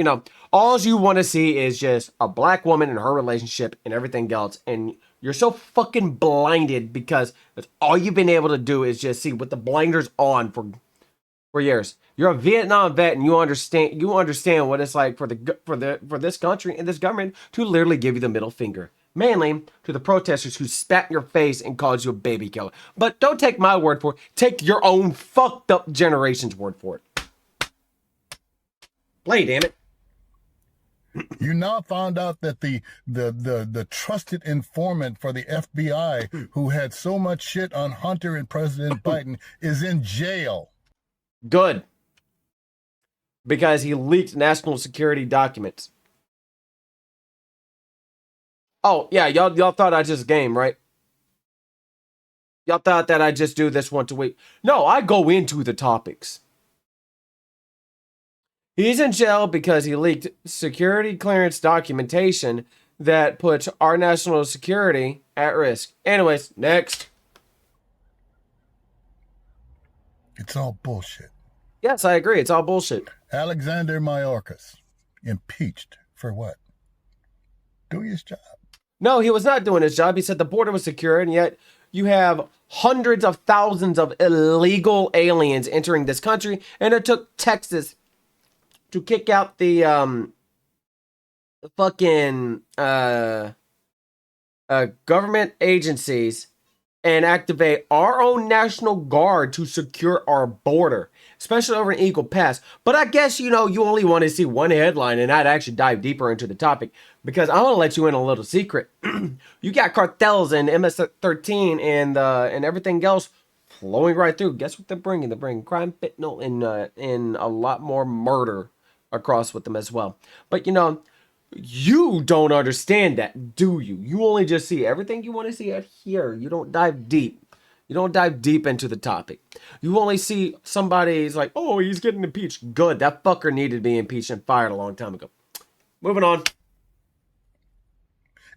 S1: all you want to see is just a black woman and her relationship and everything else. And you're so fucking blinded because that's all you've been able to do is just see with the blinders on for years. You're a Vietnam vet, and you understand what it's like for this country and this government to literally give you the middle finger, mainly to the protesters who spat in your face and called you a baby killer. But don't take my word for it. Take your own fucked up generation's word for it. Play, damn it.
S6: You now found out that the trusted informant for the FBI who had so much shit on Hunter and President Biden is in jail.
S1: Good. Because he leaked national security documents. Oh, yeah, y'all thought I just game, right? Y'all thought that I just do this once a week. No, I go into the topics. He's in jail because he leaked security clearance documentation that puts our national security at risk. Anyways, next.
S6: It's all bullshit.
S1: Yes, I agree. It's all bullshit.
S6: Alexander Mayorkas, impeached for what? Doing his job.
S1: No, he was not doing his job. He said the border was secure, and yet you have hundreds of thousands of illegal aliens entering this country, and it took Texas to kick out the fucking government agencies and activate our own National Guard to secure our border, especially over in Eagle Pass. But I guess, you only want to see one headline and I'd actually dive deeper into the topic because I want to let you in a little secret. You got cartels and MS-13 and everything else flowing right through. Guess what they're bringing? They're bringing crime, fentanyl, and a lot more murder across with them as well. But, you don't understand that, do you? You only just see everything you want to see out here. You don't dive deep. You don't dive deep into the topic. You only see somebody's like, oh, he's getting impeached. Good. That fucker needed to be impeached and fired a long time ago. Moving on.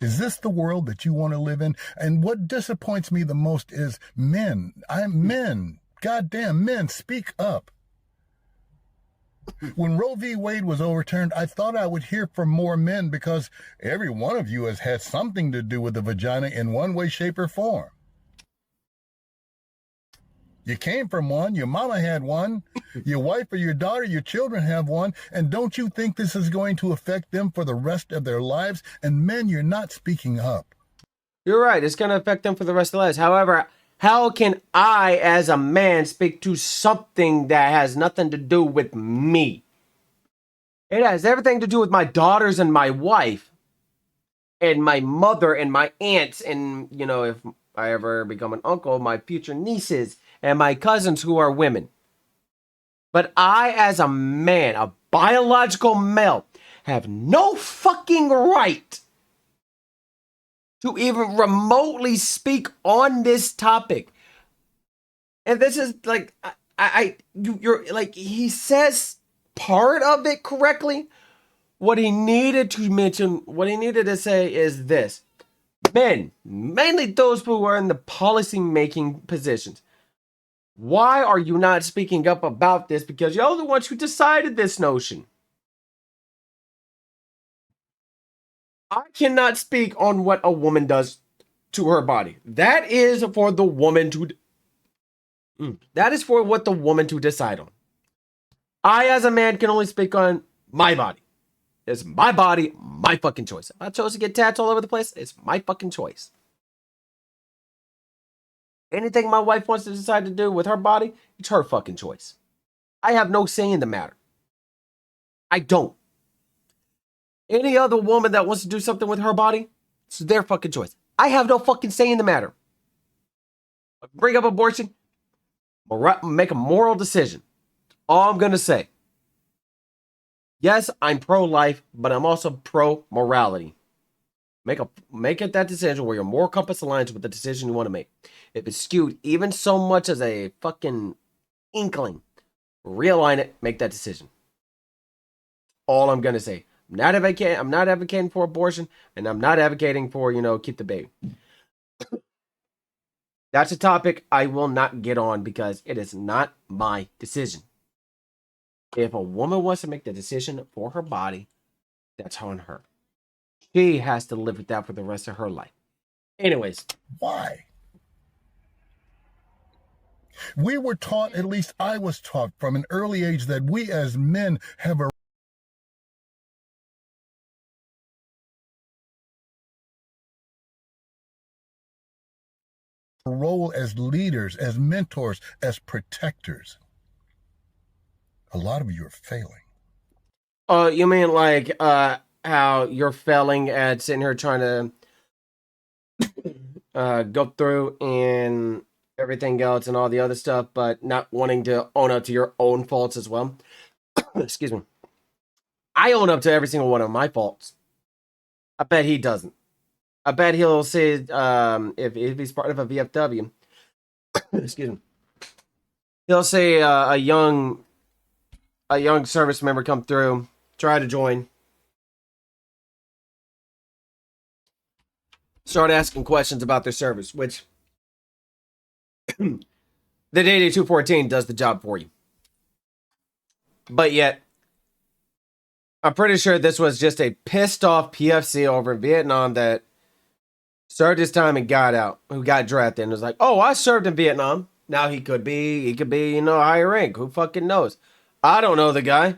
S6: Is this the world that you want to live in? And what disappoints me the most is men. Men. Goddamn men, speak up. When Roe v. Wade was overturned, I thought I would hear from more men because every one of you has had something to do with the vagina in one way, shape, or form. You came from one, your mama had one, your wife or your daughter, your children have one, and don't you think this is going to affect them for the rest of their lives? And men, you're not speaking up.
S1: You're right. It's going to affect them for the rest of their lives. However, how can I, as a man, speak to something that has nothing to do with me? It has everything to do with my daughters and my wife and my mother and my aunts and, if I ever become an uncle, my future nieces and my cousins who are women. But I, as a man, a biological male, have no fucking right to even remotely speak on this topic. And this is like, you're like, he says part of it correctly. What he needed to mention, what he needed to say is this. Men, mainly those who are in the policy making positions. Why are you not speaking up about this? Because you're the ones who decided this notion. I cannot speak on what a woman does to her body. That is for the woman to That is for what the woman to decide on. I, as a man, can only speak on my body. It's my body, my fucking choice. If I chose to get tats all over the place, it's my fucking choice. Anything my wife wants to decide to do with her body, it's her fucking choice. I have no say in the matter. I don't. Any other woman that wants to do something with her body, it's their fucking choice. I have no fucking say in the matter. Bring up abortion, make a moral decision. All I'm going to say. Yes, I'm pro-life, but I'm also pro-morality. Make it that decision where your moral compass aligns with the decision you want to make. If it's skewed even so much as a fucking inkling, realign it, make that decision. All I'm gonna say. I'm not advocating for abortion, and I'm not advocating for, keep the baby. That's a topic I will not get on because it is not my decision. If a woman wants to make the decision for her body, that's on her. She has to live with that for the rest of her life. Anyways.
S6: Why? We were taught, at least I was taught from an early age, that we as men have a role as leaders, as mentors, as protectors. A lot of you are failing.
S1: You mean like how you're failing at sitting here trying to go through and everything else and all the other stuff, but not wanting to own up to your own faults as well? Excuse me. I own up to every single one of my faults. I bet he doesn't. I bet he'll say, if he's part of a VFW, excuse me, he'll say a young service member come through, try to join, start asking questions about their service, which the DD 214 does the job for you. But yet, I'm pretty sure this was just a pissed off PFC over in Vietnam that served his time and got out, who got drafted and was like, oh, I served in Vietnam. Now he could be, higher rank. Who fucking knows? I don't know the guy.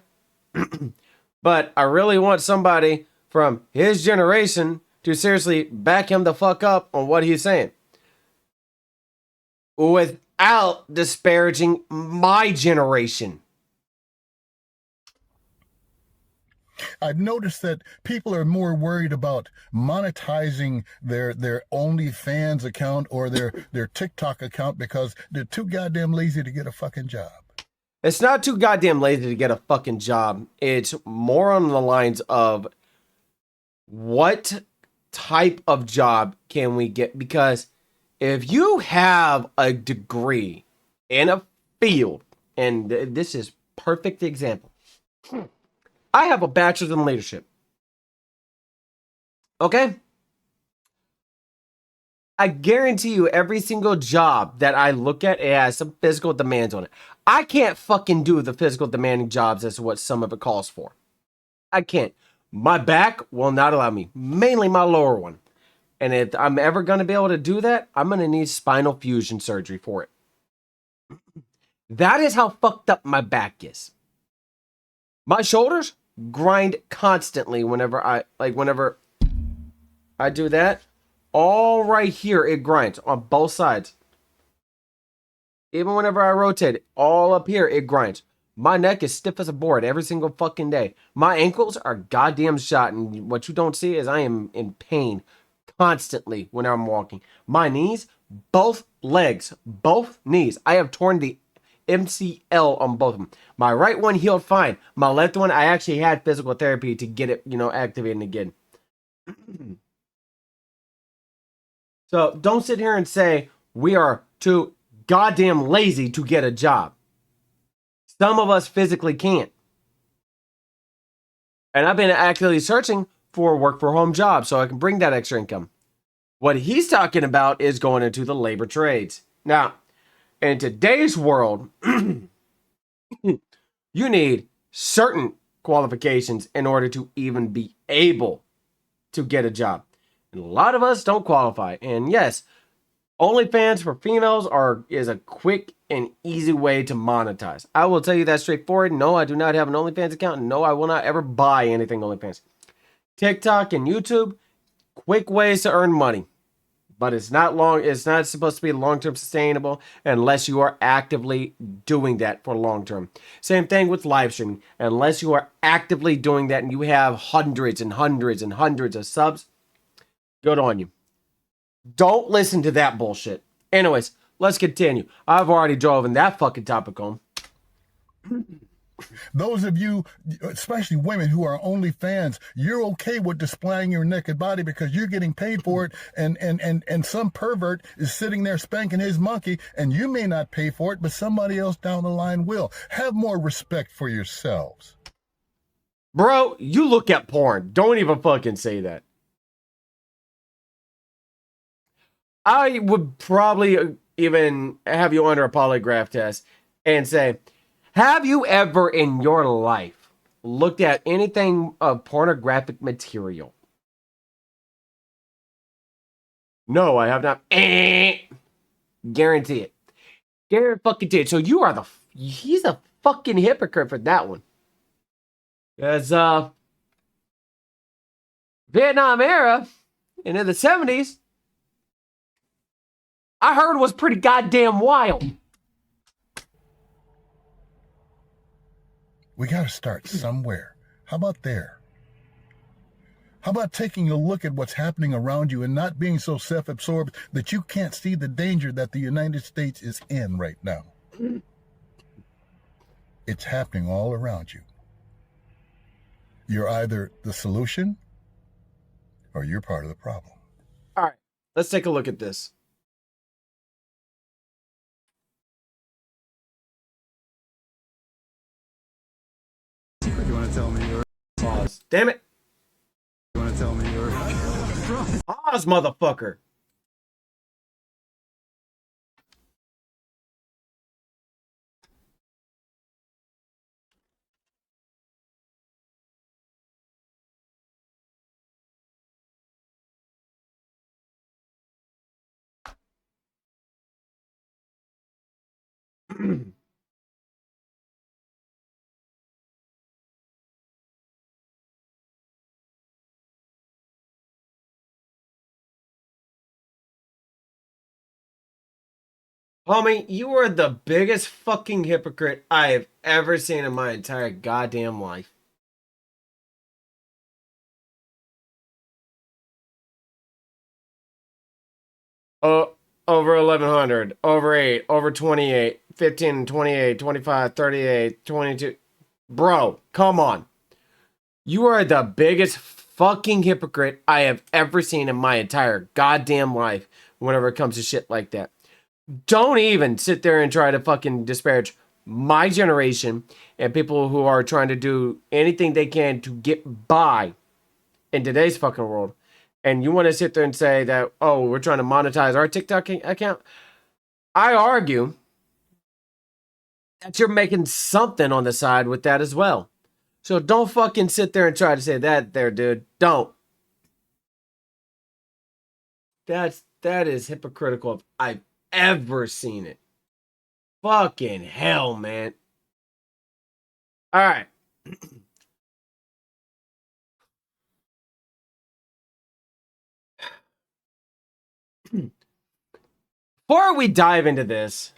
S1: But I really want somebody from his generation to seriously back him the fuck up on what he's saying, without disparaging my generation.
S6: I've noticed that people are more worried about monetizing their OnlyFans account or their TikTok account because they're too goddamn lazy to get a fucking job.
S1: It's not too goddamn lazy to get a fucking job. It's more on the lines of what type of job can we get? Because if you have a degree in a field, and this is perfect example. I have a bachelor's in leadership. Okay? I guarantee you every single job that I look at, it has some physical demands on it. I can't fucking do the physical demanding jobs as to what some of it calls for. I can't. My back will not allow me. Mainly my lower one. And if I'm ever going to be able to do that, I'm going to need spinal fusion surgery for it. That is how fucked up my back is. My shoulders grind constantly whenever I do that. All right here, it grinds on both sides. Even whenever I rotate it, all up here, it grinds. My neck is stiff as a board every single fucking day. My ankles are goddamn shot, and what you don't see is I am in pain constantly when I'm walking. My knees, both legs, both knees. I have torn the MCL on both of them. My right one healed fine. My left one, I actually had physical therapy to get it, activating again. So don't sit here and say we are too goddamn lazy to get a job. Some of us physically can't. And I've been actively searching for a work from home job so I can bring that extra income. What he's talking about is going into the labor trades. Now, in today's world, you need certain qualifications in order to even be able to get a job. And a lot of us don't qualify. And yes, OnlyFans for females is a quick and easy way to monetize. I will tell you that straightforward. No, I do not have an OnlyFans account. No, I will not ever buy anything OnlyFans. TikTok and YouTube, quick ways to earn money. But it's not supposed to be long-term sustainable unless you are actively doing that for long-term. Same thing with live streaming. Unless you are actively doing that and you have hundreds and hundreds and hundreds of subs, good on you. Don't listen to that bullshit. Anyways, let's continue. I've already driven that fucking topic home.
S6: Those of you, especially women who are OnlyFans, you're okay with displaying your naked body because you're getting paid for it, and some pervert is sitting there spanking his monkey, and you may not pay for it, but somebody else down the line will. Have more respect for yourselves.
S1: Bro, you look at porn. Don't even fucking say that. I would probably even have you under a polygraph test and say, have you ever in your life looked at anything of pornographic material? No, I have not. Guarantee it. Guarantee it. So you are he's a fucking hypocrite for that one. Because, Vietnam era, into the 70s, I heard was pretty goddamn wild.
S6: We got to start somewhere. How about there? How about taking a look at what's happening around you and not being so self-absorbed that you can't see the danger that the United States is in right now? It's happening all around you. You're either the solution or you're part of the problem.
S1: All right, let's take a look at this.
S7: You want to tell me your
S1: Pause. Damn it.
S7: You want to tell me your
S1: Pause, motherfucker. Homie, you are the biggest fucking hypocrite I have ever seen in my entire goddamn life. Oh, over 1100, over 8, over 28, 15, 28, 25, 38, 22. Bro, come on. You are the biggest fucking hypocrite I have ever seen in my entire goddamn life whenever it comes to shit like that. Don't even sit there and try to fucking disparage my generation and people who are trying to do anything they can to get by in today's fucking world. And you want to sit there and say that, oh, we're trying to monetize our TikTok account? I argue that you're making something on the side with that as well. So don't fucking sit there and try to say that there, dude. Don't. That is hypocritical if I've ever seen it. Fucking hell, man. All right. Before we dive into this,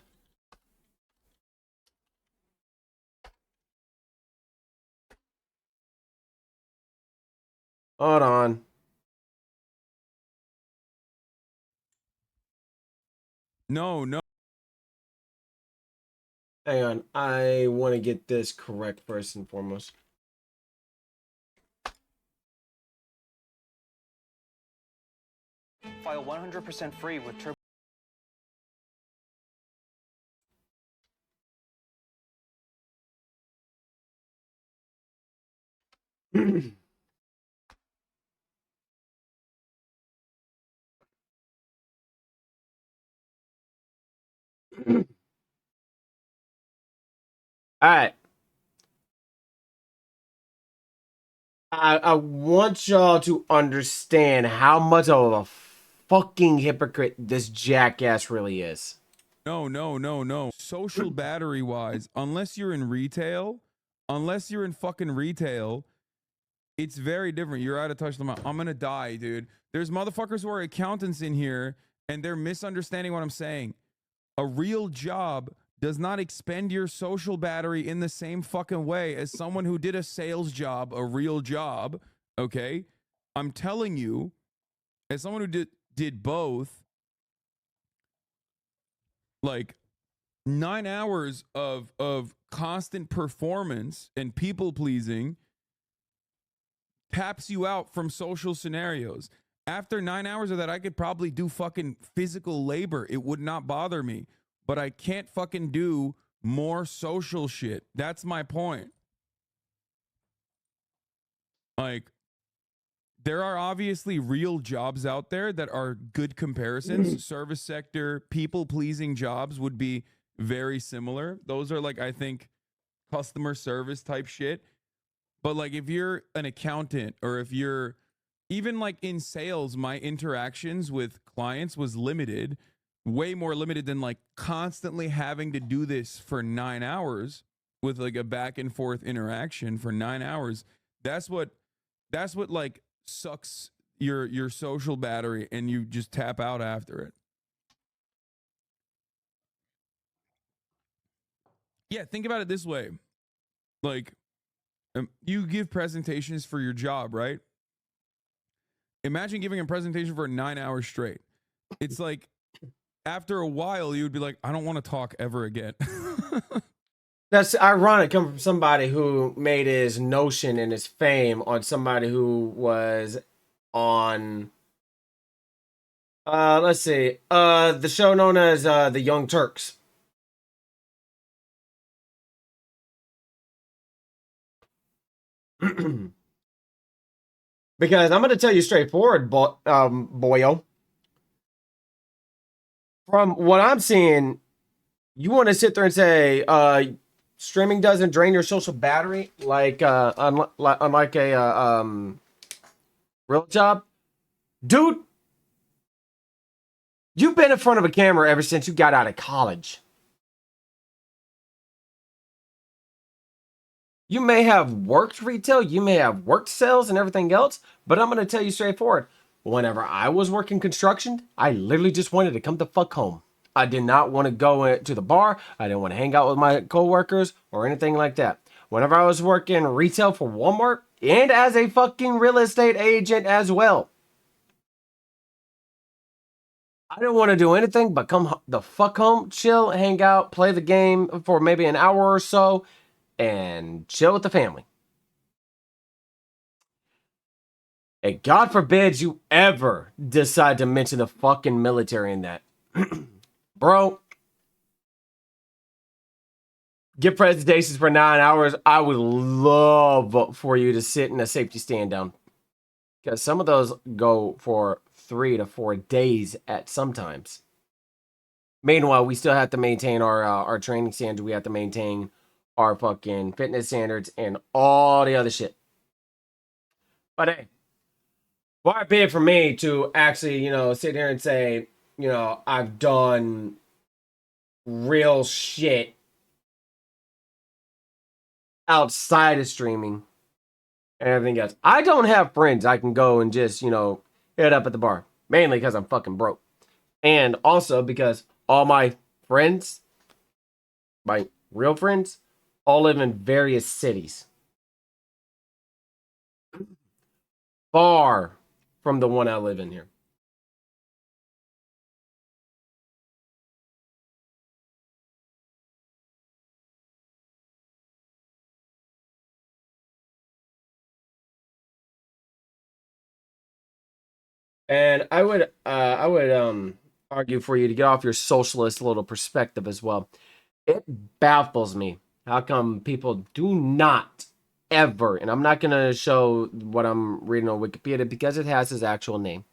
S1: hold on.
S7: No.
S1: Hang on. I want to get this correct first and foremost.
S8: File 100% free with Turbo.
S1: All right. I want y'all to understand how much of a fucking hypocrite this jackass really is.
S7: No. Social battery wise, unless you're in fucking retail, it's very different. You're out of touch. I'm gonna die, dude. There's motherfuckers who are accountants in here and they're misunderstanding what I'm saying. A real job does not expend your social battery in the same fucking way as someone who did a sales job, a real job. Okay. I'm telling you, as someone who did both, like 9 hours of constant performance and people pleasing taps you out from social scenarios. After 9 hours of that, I could probably do fucking physical labor. It would not bother me, but I can't fucking do more social shit. That's my point. Like, there are obviously real jobs out there that are good comparisons. Service sector, people pleasing jobs would be very similar. Those are like, I think, customer service type shit. But like, if you're an accountant or if you're even like in sales, my interactions with clients was limited, way more limited than like constantly having to do this for 9 hours with like a back and forth interaction for 9 hours. That's what like sucks your social battery and you just tap out after it. Yeah, think about it this way. Like, you give presentations for your job, right? Imagine giving a presentation for 9 hours straight. It's like, after a while, you would be like, I don't want to talk ever again.
S1: That's ironic coming from somebody who made his notion and his fame on somebody who was on let's see, the show known as the Young Turks. Because I'm gonna tell you straightforward, boyo. From what I'm seeing, you want to sit there and say streaming doesn't drain your social battery like unlike a real job, dude. You've been in front of a camera ever since you got out of college. You may have worked retail, you may have worked sales and everything else, but I'm going to tell you straightforward. Whenever I was working construction, I literally just wanted to come the fuck home. I did not want to go to the bar. I didn't want to hang out with my coworkers or anything like that. Whenever I was working retail for Walmart and as a fucking real estate agent as well, I didn't want to do anything but come the fuck home, chill, hang out, play the game for maybe an hour or so, and chill with the family. And God forbid you ever decide to mention the fucking military in that. Bro, give presentations for 9 hours. I would love for you to sit in a safety stand down. Because some of those go for 3 to 4 days at sometimes. Meanwhile, we still have to maintain our training standards. We have to maintain our fucking fitness standards and all the other shit. But hey, far be it for me to actually, sit here and say, I've done real shit outside of streaming and everything else. I don't have friends I can go and just, hit up at the bar. Mainly because I'm fucking broke. And also because all my friends, my real friends, all live in various cities. Far from the one I live in here. And I would argue for you to get off your socialist little perspective as well. It baffles me how come people do not ever, and I'm not gonna show what I'm reading on Wikipedia because it has his actual name.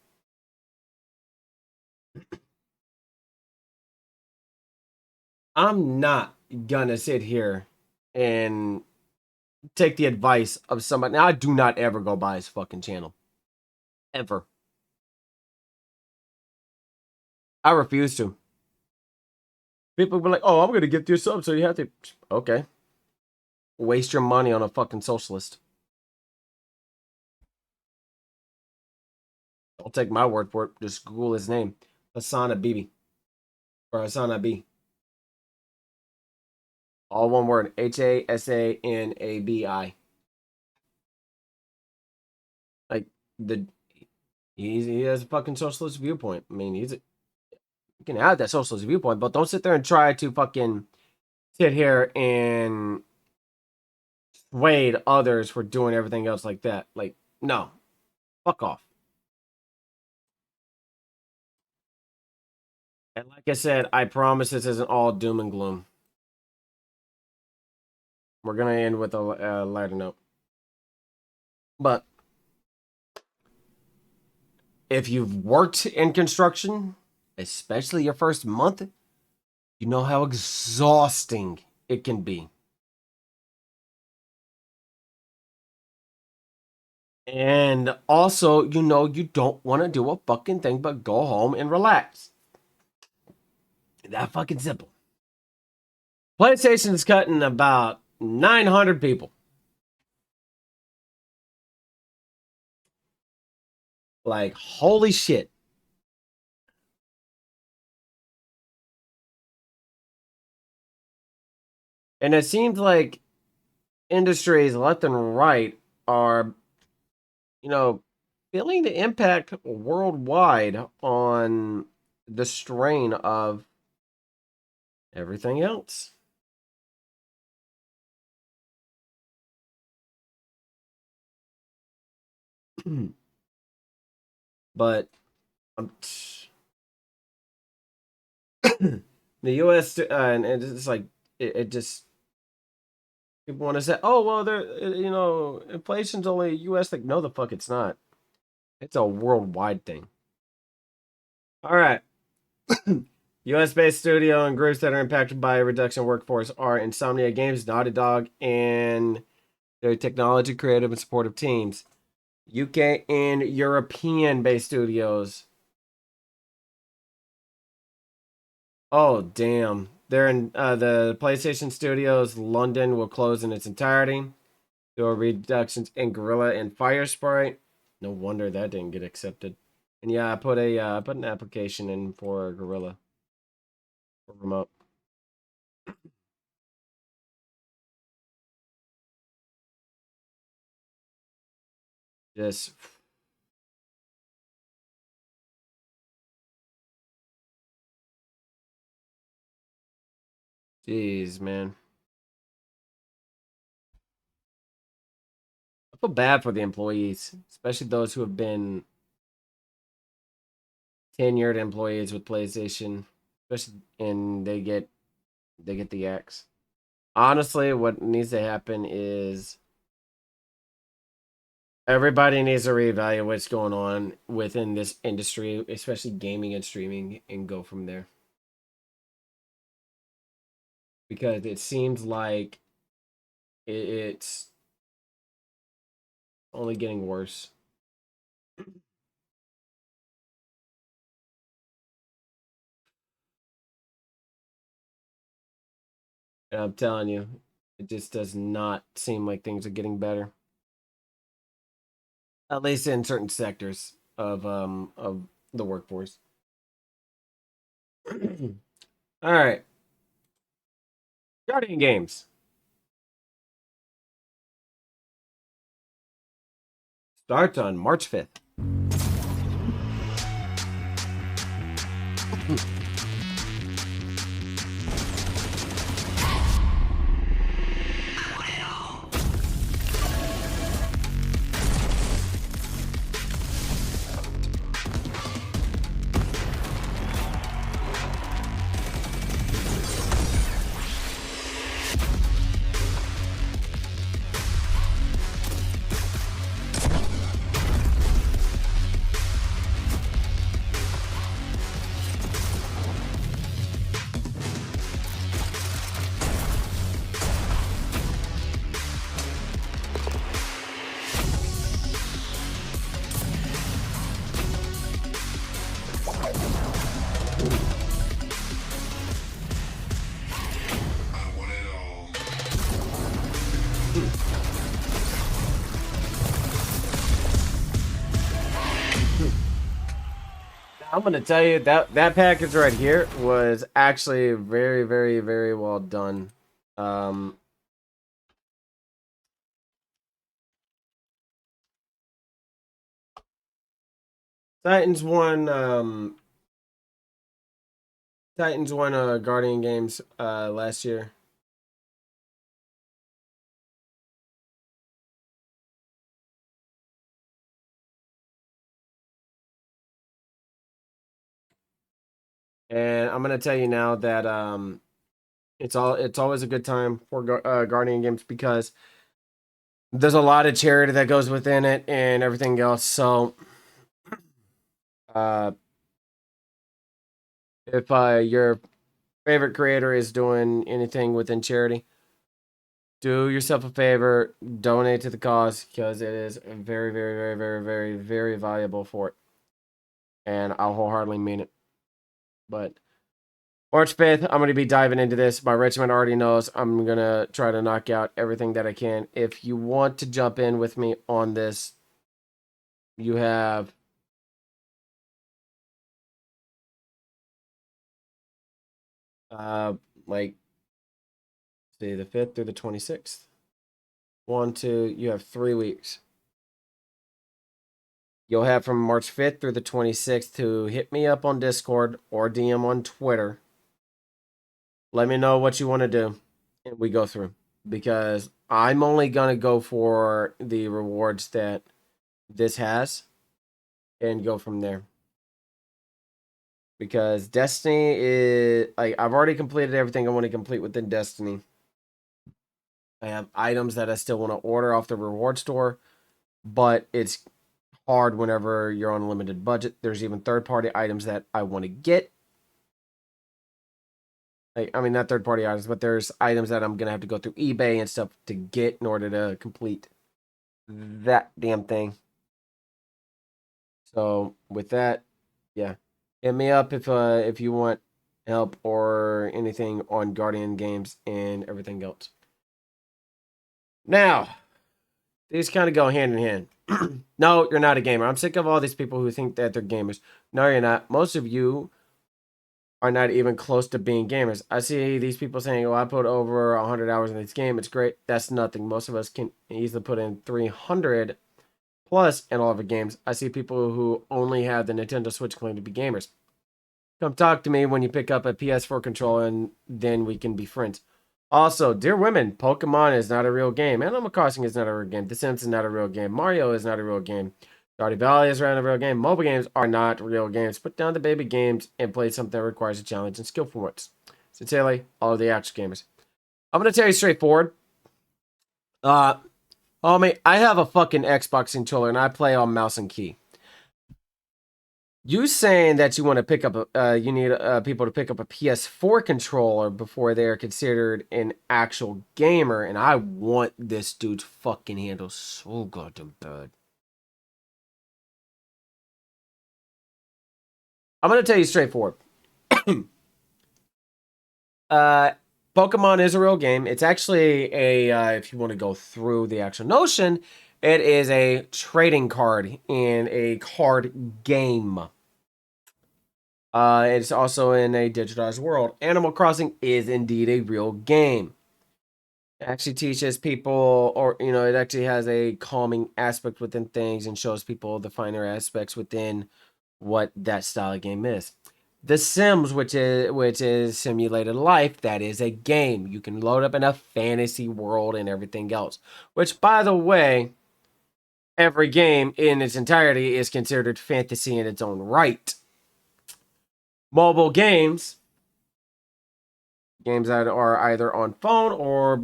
S1: I'm not gonna sit here and take the advice of somebody. Now, I do not ever go by his fucking channel. Ever. I refuse to. People be like, "Oh, I'm gonna get your sub, so you have to." Okay. Waste your money on a fucking socialist. I'll take my word for it. Just Google his name, Hassan Habibi, or Hassan Abi. All one word: HASANABI. Like the he has a fucking socialist viewpoint. I mean, you can have that socialist viewpoint, but don't sit there and try to fucking sit here and sway others for doing everything else like that. Like, no, fuck off. And like I said, I promise this isn't all doom and gloom. We're gonna end with a lighter note, but if you've worked in construction, especially your first month, you know how exhausting it can be. And also, you know, you don't want to do a fucking thing but go home and relax. That fucking simple. PlayStation is cutting about 900 people. Like, holy shit. And it seems like industries left and right are, you know, feeling the impact worldwide on the strain of everything else. But the U.S. And it's like it just people want to say, oh well, there you know, inflation's only a U.S. thing. No, the fuck, it's not. It's a worldwide thing. All right. U.S. based studio and groups that are impacted by a reduction in workforce are Insomnia Games, Naughty Dog, and their technology, creative, and supportive teams. UK and European based studios. Oh, damn. They're in the PlayStation Studios London will close in its entirety. There are reductions in Gorilla and Firespray. No wonder that didn't get accepted. And yeah, I put an application in for Gorilla for remote. Just jeez, man. I feel bad for the employees, especially those who have been tenured employees with PlayStation, especially and they get the axe. Honestly, what needs to happen is everybody needs to reevaluate what's going on within this industry, especially gaming and streaming, and go from there. Because it seems like it's only getting worse. And I'm telling you, it just does not seem like things are getting better. At least in certain sectors of the workforce. All right. Guardian Games starts on March 5th. I'm gonna tell you that package right here was actually very, very, very well done. Titans won. Titans won Guardian Games last year. And I'm gonna tell you now that it's always a good time for Guardian Games because there's a lot of charity that goes within it and everything else. So, uh, if your favorite creator is doing anything within charity, do yourself a favor, donate to the cause because it is very, very, very, very, very, very valuable for it, and I'll wholeheartedly mean it. But March 5th, I'm going to be diving into this. My Richmond already knows I'm going to try to knock out everything that I can. If you want to jump in with me on this, you have like see the 5th through the 26th. 1, 2, you have 3 weeks. You'll have from March 5th through the 26th to hit me up on Discord or DM on Twitter. Let me know what you want to do, and we go through. Because I'm only going to go for the rewards that this has and go from there. Because Destiny is, like, I've already completed everything I want to complete within Destiny. I have items that I still want to order off the reward store, but it's hard whenever you're on a limited budget. There's even third-party items that I want to get. Like, I mean, not third-party items, but there's items that I'm going to have to go through eBay and stuff to get in order to complete that damn thing. So, with that, yeah. Hit me up if you want help or anything on Guardian Games and everything else. Now, these kind of go hand in hand. No, you're not a gamer. I'm sick of all these people who think that they're gamers. No, you're not. Most of you are not even close to being gamers. I see these people saying, "Oh, I put over 100 hours in this game. It's great." That's nothing. Most of us can easily put in 300 plus in all of our games. I see people who only have the Nintendo Switch claim to be gamers. Come talk to me when you pick up a PS4 controller, and then we can be friends. Also, dear women, Pokemon is not a real game. Animal Crossing is not a real game. The Sims is not a real game. Mario is not a real game. Stardew Valley is not a real game. Mobile games are not real games. Put down the baby games and play something that requires a challenge and skill for once. Sincerely, all of the action gamers. I'm gonna tell you straightforward. Homie, I have a fucking Xbox controller and I play on mouse and key. You saying that you want to pick up you need people to pick up a PS4 controller before they are considered an actual gamer, and I want this dude's fucking handle so goddamn bad. I'm gonna tell you straightforward. Pokemon is a real game. It's actually a if you want to go through the actual notion, it is a trading card in a card game. It's also in a digitized world. Animal Crossing is indeed a real game. It actually teaches people, or it actually has a calming aspect within things and shows people the finer aspects within what that style of game is. The Sims, which is simulated life, that is a game. You can load up in a fantasy world and everything else. Which, by the way, every game in its entirety is considered fantasy in its own right. Mobile games that are either on phone or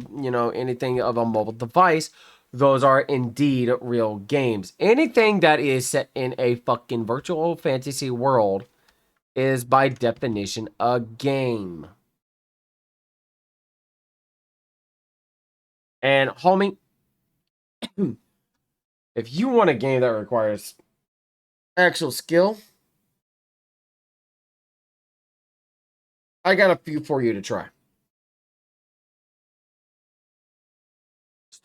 S1: anything of a mobile device, those are indeed real games. Anything that is set in a fucking virtual fantasy world is by definition a game. And homie, if you want a game that requires actual skill, I got a few for you to try.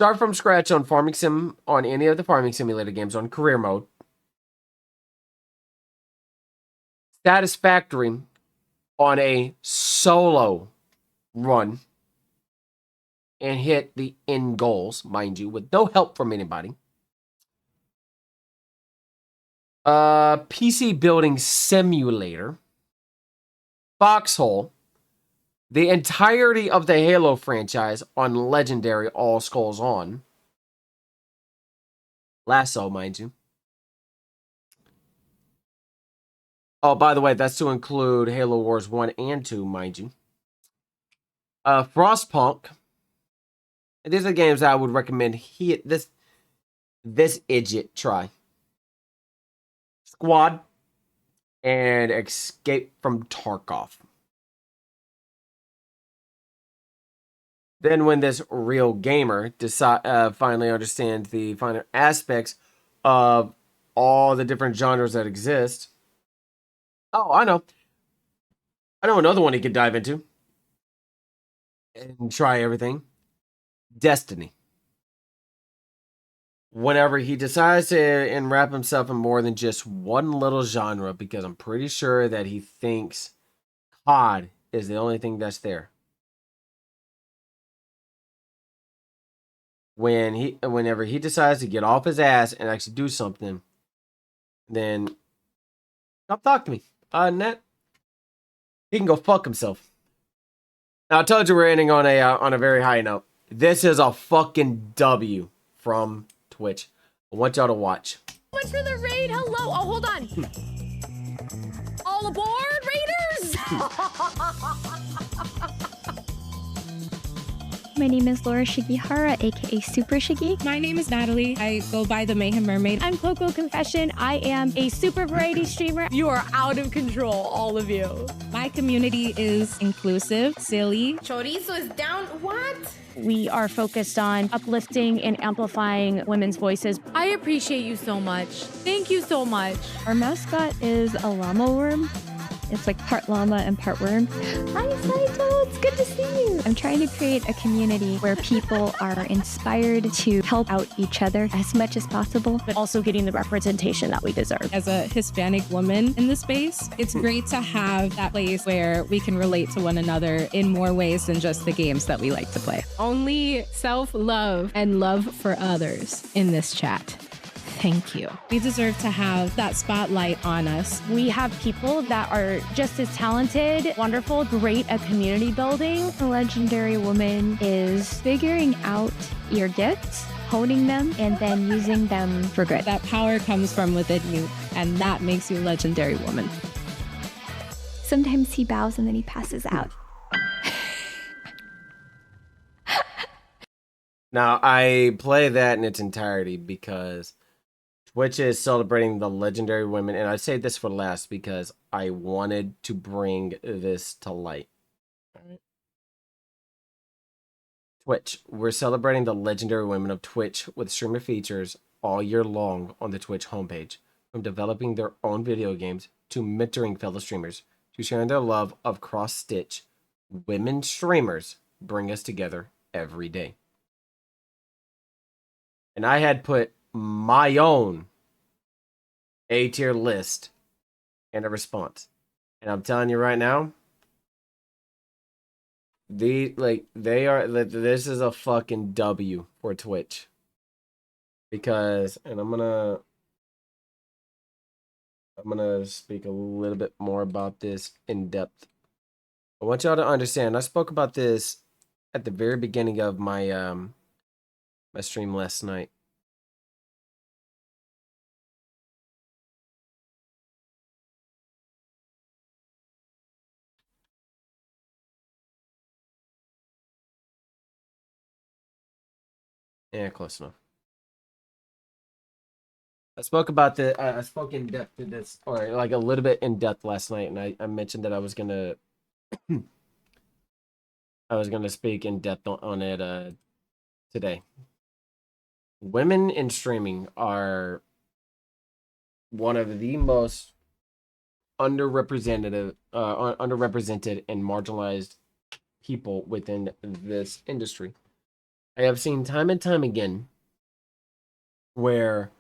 S1: Start from scratch on Farming Sim on any of the Farming Simulator games on career mode. Satisfactory on a solo run and hit the end goals, mind you, with no help from anybody. PC building simulator. Foxhole. The entirety of the Halo franchise on Legendary All Skulls On. Lasso, mind you. Oh, by the way, that's to include Halo Wars 1 and 2, mind you. Frostpunk. These are games I would recommend this idiot try. Squad and Escape from Tarkov. Then when this real gamer finally understands the finer aspects of all the different genres that exist. Oh, I know another one he could dive into and try everything. Destiny. Whenever he decides to enwrap himself in more than just one little genre, because I'm pretty sure that he thinks COD is the only thing that's there. Whenever he decides to get off his ass and actually do something, then come talk to me. Net, he can go fuck himself. Now, I told you we're ending on a very high note. This is a fucking W from Twitch. I want y'all to watch.
S9: Much for the raid. Hello. Oh, hold on. All aboard, Raiders!
S10: My name is Laura Shigihara, aka Super Shigi.
S11: My name is Natalie. I go by the Mayhem Mermaid.
S10: I'm Coco Confession. I am a super variety streamer.
S9: You are out of control, all of you.
S11: My community is inclusive, silly.
S3: Chorizo is down. What?
S10: We are focused on uplifting and amplifying women's voices.
S9: I appreciate you so much. Thank you so much.
S10: Our mascot is a llama worm. It's like part llama and part worm. Hi, Saito. It's good to see you. I'm trying to create a community where people are inspired to help out each other as much as possible, but also getting the representation that we deserve.
S11: As a Hispanic woman in the space, it's great to have that place where we can relate to one another in more ways than just the games that we like to play.
S12: Only self-love and love for others in this chat. Thank you.
S11: We deserve to have that spotlight on us.
S10: We have people that are just as talented, wonderful, great at community building. A legendary woman is figuring out your gifts, honing them, and then using them for good.
S11: That power comes from within you, and that makes you a legendary woman.
S10: Sometimes he bows and then he passes out.
S1: Now, I play that in its entirety because Twitch is celebrating the legendary women, and I say this for last because I wanted to bring this to light. Twitch, we're celebrating the legendary women of Twitch with streamer features all year long on the Twitch homepage, from developing their own video games to mentoring fellow streamers to sharing their love of cross-stitch. Women streamers bring us together every day. And I had put my own A-tier list and a response. And I'm telling you right now, this is a fucking W for Twitch. Because, and I'm gonna speak a little bit more about this in depth. I want y'all to understand, I spoke about this at the very beginning of my my stream last night. Yeah, close enough. I spoke in depth to this, or like a little bit in depth last night, and I mentioned that I was gonna speak in depth on it today. Women in streaming are one of the most underrepresented and marginalized people within this industry. I have seen time and time again where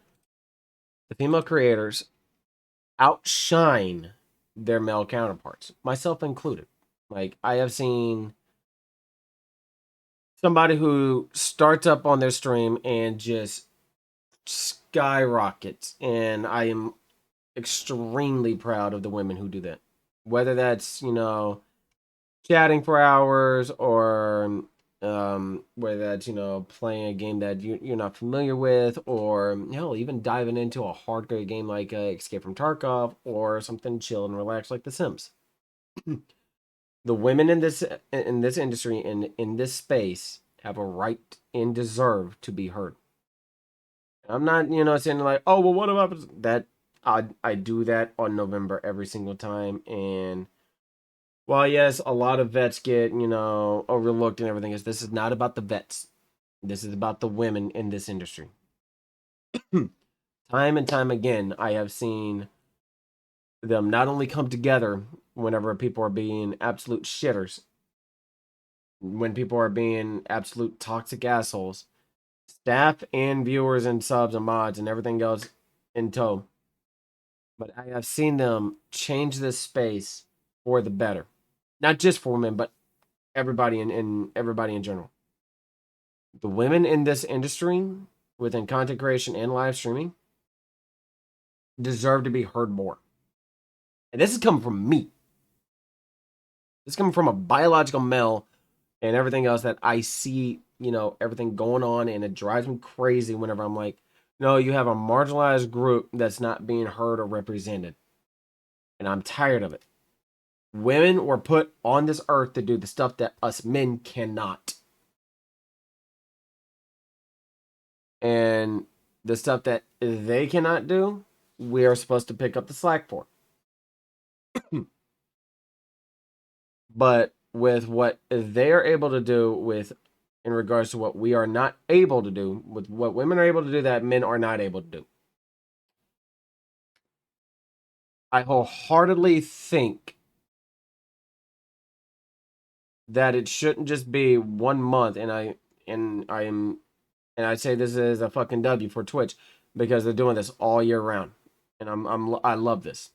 S1: the female creators outshine their male counterparts, myself included. Like, I have seen somebody who starts up on their stream and just skyrockets, and I am extremely proud of the women who do that. Whether that's, chatting for hours, or whether that's, playing a game that you're not familiar with, or hell, even diving into a hardcore game like Escape from Tarkov, or something chill and relaxed like The Sims. The women in this industry and in this space have a right and deserve to be heard. I'm not, saying like, oh, well, what about that? I do that on November every single time. And while yes, a lot of vets get, overlooked and everything, is this is not about the vets. This is about the women in this industry. Time and time again, I have seen them not only come together whenever people are being absolute shitters, when people are being absolute toxic assholes, staff and viewers and subs and mods and everything else in tow. But I have seen them change this space for the better. Not just for women, but everybody in everybody in general. The women in this industry, within content creation and live streaming, deserve to be heard more. And this is coming from me. This is coming from a biological male and everything else that I see, everything going on, and it drives me crazy whenever I'm like, no, you have a marginalized group that's not being heard or represented. And I'm tired of it. Women were put on this earth to do the stuff that us men cannot. And the stuff that they cannot do, we are supposed to pick up the slack for. But with what they are able to do with, in regards to what we are not able to do, with what women are able to do that men are not able to do, I wholeheartedly think that it shouldn't just be 1 month, and I say this is a fucking W for Twitch, because they're doing this all year round, and I love this.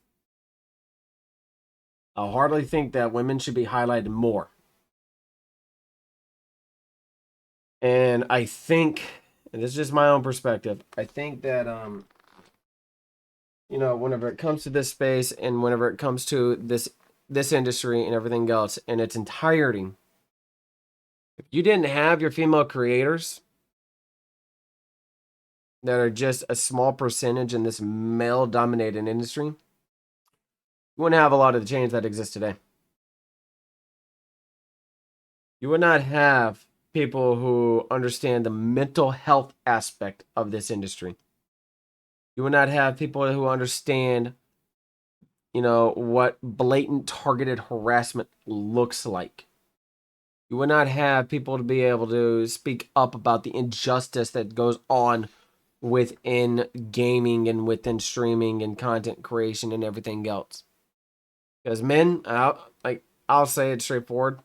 S1: I hardly think that women should be highlighted more. And I think, and this is just my own perspective, I think that whenever it comes to this space, and whenever it comes to this industry and everything else in its entirety, if you didn't have your female creators that are just a small percentage in this male dominated industry, you wouldn't have a lot of the change that exists today. You would not have people who understand the mental health aspect of this industry. You would not have people who understand, what blatant targeted harassment looks like. You would not have people to be able to speak up about the injustice that goes on within gaming and within streaming and content creation and everything else. Because men, I'll say it straightforward,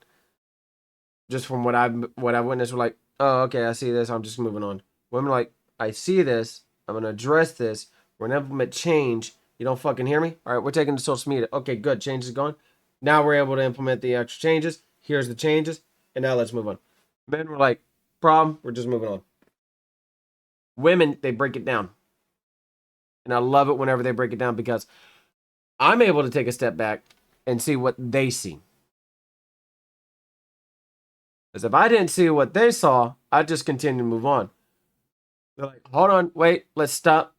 S1: just from what I've witnessed, we're like, oh, okay, I see this, I'm just moving on. Women are like, I see this, I'm gonna address this, we're gonna implement change. You don't fucking hear me? All right, we're taking to social media. Okay, good, change is gone. Now we're able to implement the extra changes. Here's the changes, and now let's move on. Men were like, problem, we're just moving on. Women, they break it down. And I love it whenever they break it down, because I'm able to take a step back and see what they see. Because if I didn't see what they saw, I'd just continue to move on. They're like, hold on, wait, let's stop.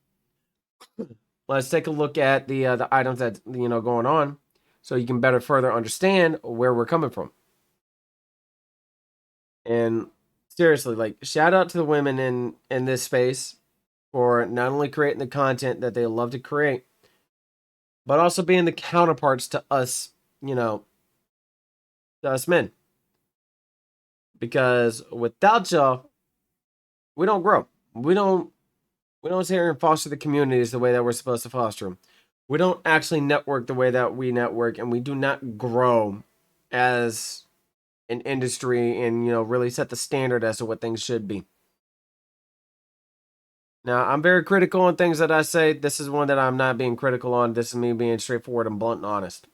S1: Let's take a look at the items that's going on, so you can better further understand where we're coming from. And seriously, like, shout out to the women in this space for not only creating the content that they love to create, but also being the counterparts to us, to us men. Because without y'all, we don't grow. We don't sit here and foster the communities the way that we're supposed to foster them. We don't actually network the way that we network, and we do not grow as an industry and, really set the standard as to what things should be. Now, I'm very critical on things that I say. This is one that I'm not being critical on. This is me being straightforward and blunt and honest.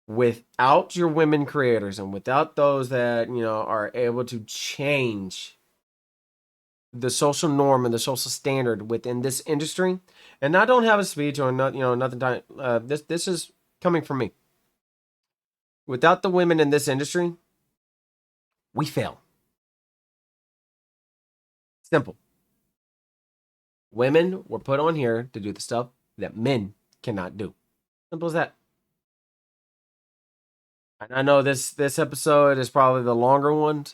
S1: Without your women creators and without those that, are able to change the social norm and the social standard within this industry, and I don't have a speech or not, nothing. This is coming from me. Without the women in this industry, we fail. Simple. Women were put on here to do the stuff that men cannot do. Simple as that. And I know this episode is probably the longer one,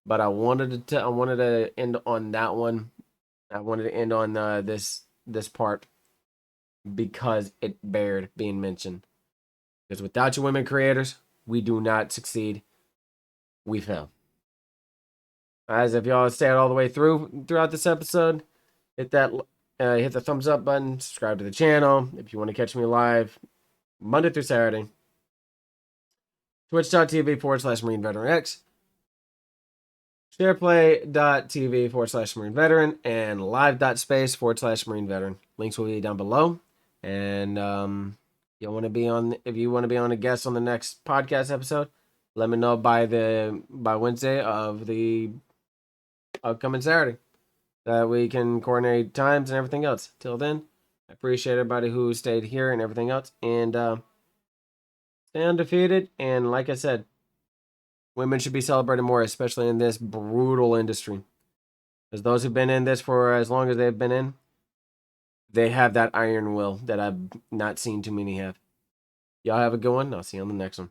S1: but I wanted to end on that one. I wanted to end on this part because it bared being mentioned. Because without your women creators, we do not succeed. We fail. As if y'all stayed all the way throughout this episode, hit the thumbs up button, subscribe to the channel. If you want to catch me live Monday through Saturday, twitch.tv/Marine Veteran X, shareplay.tv/Marine Veteran, and live.space/Marine Veteran. Links will be down below. And if you want to be on a guest on the next podcast episode, let me know by Wednesday of the upcoming Saturday, that we can coordinate times and everything else. Till then, I appreciate everybody who stayed here and everything else. And stay undefeated. And like I said, women should be celebrated more, especially in this brutal industry. Because those who've been in this for as long as they've been in, they have that iron will that I've not seen too many have. Y'all have a good one. I'll see you on the next one.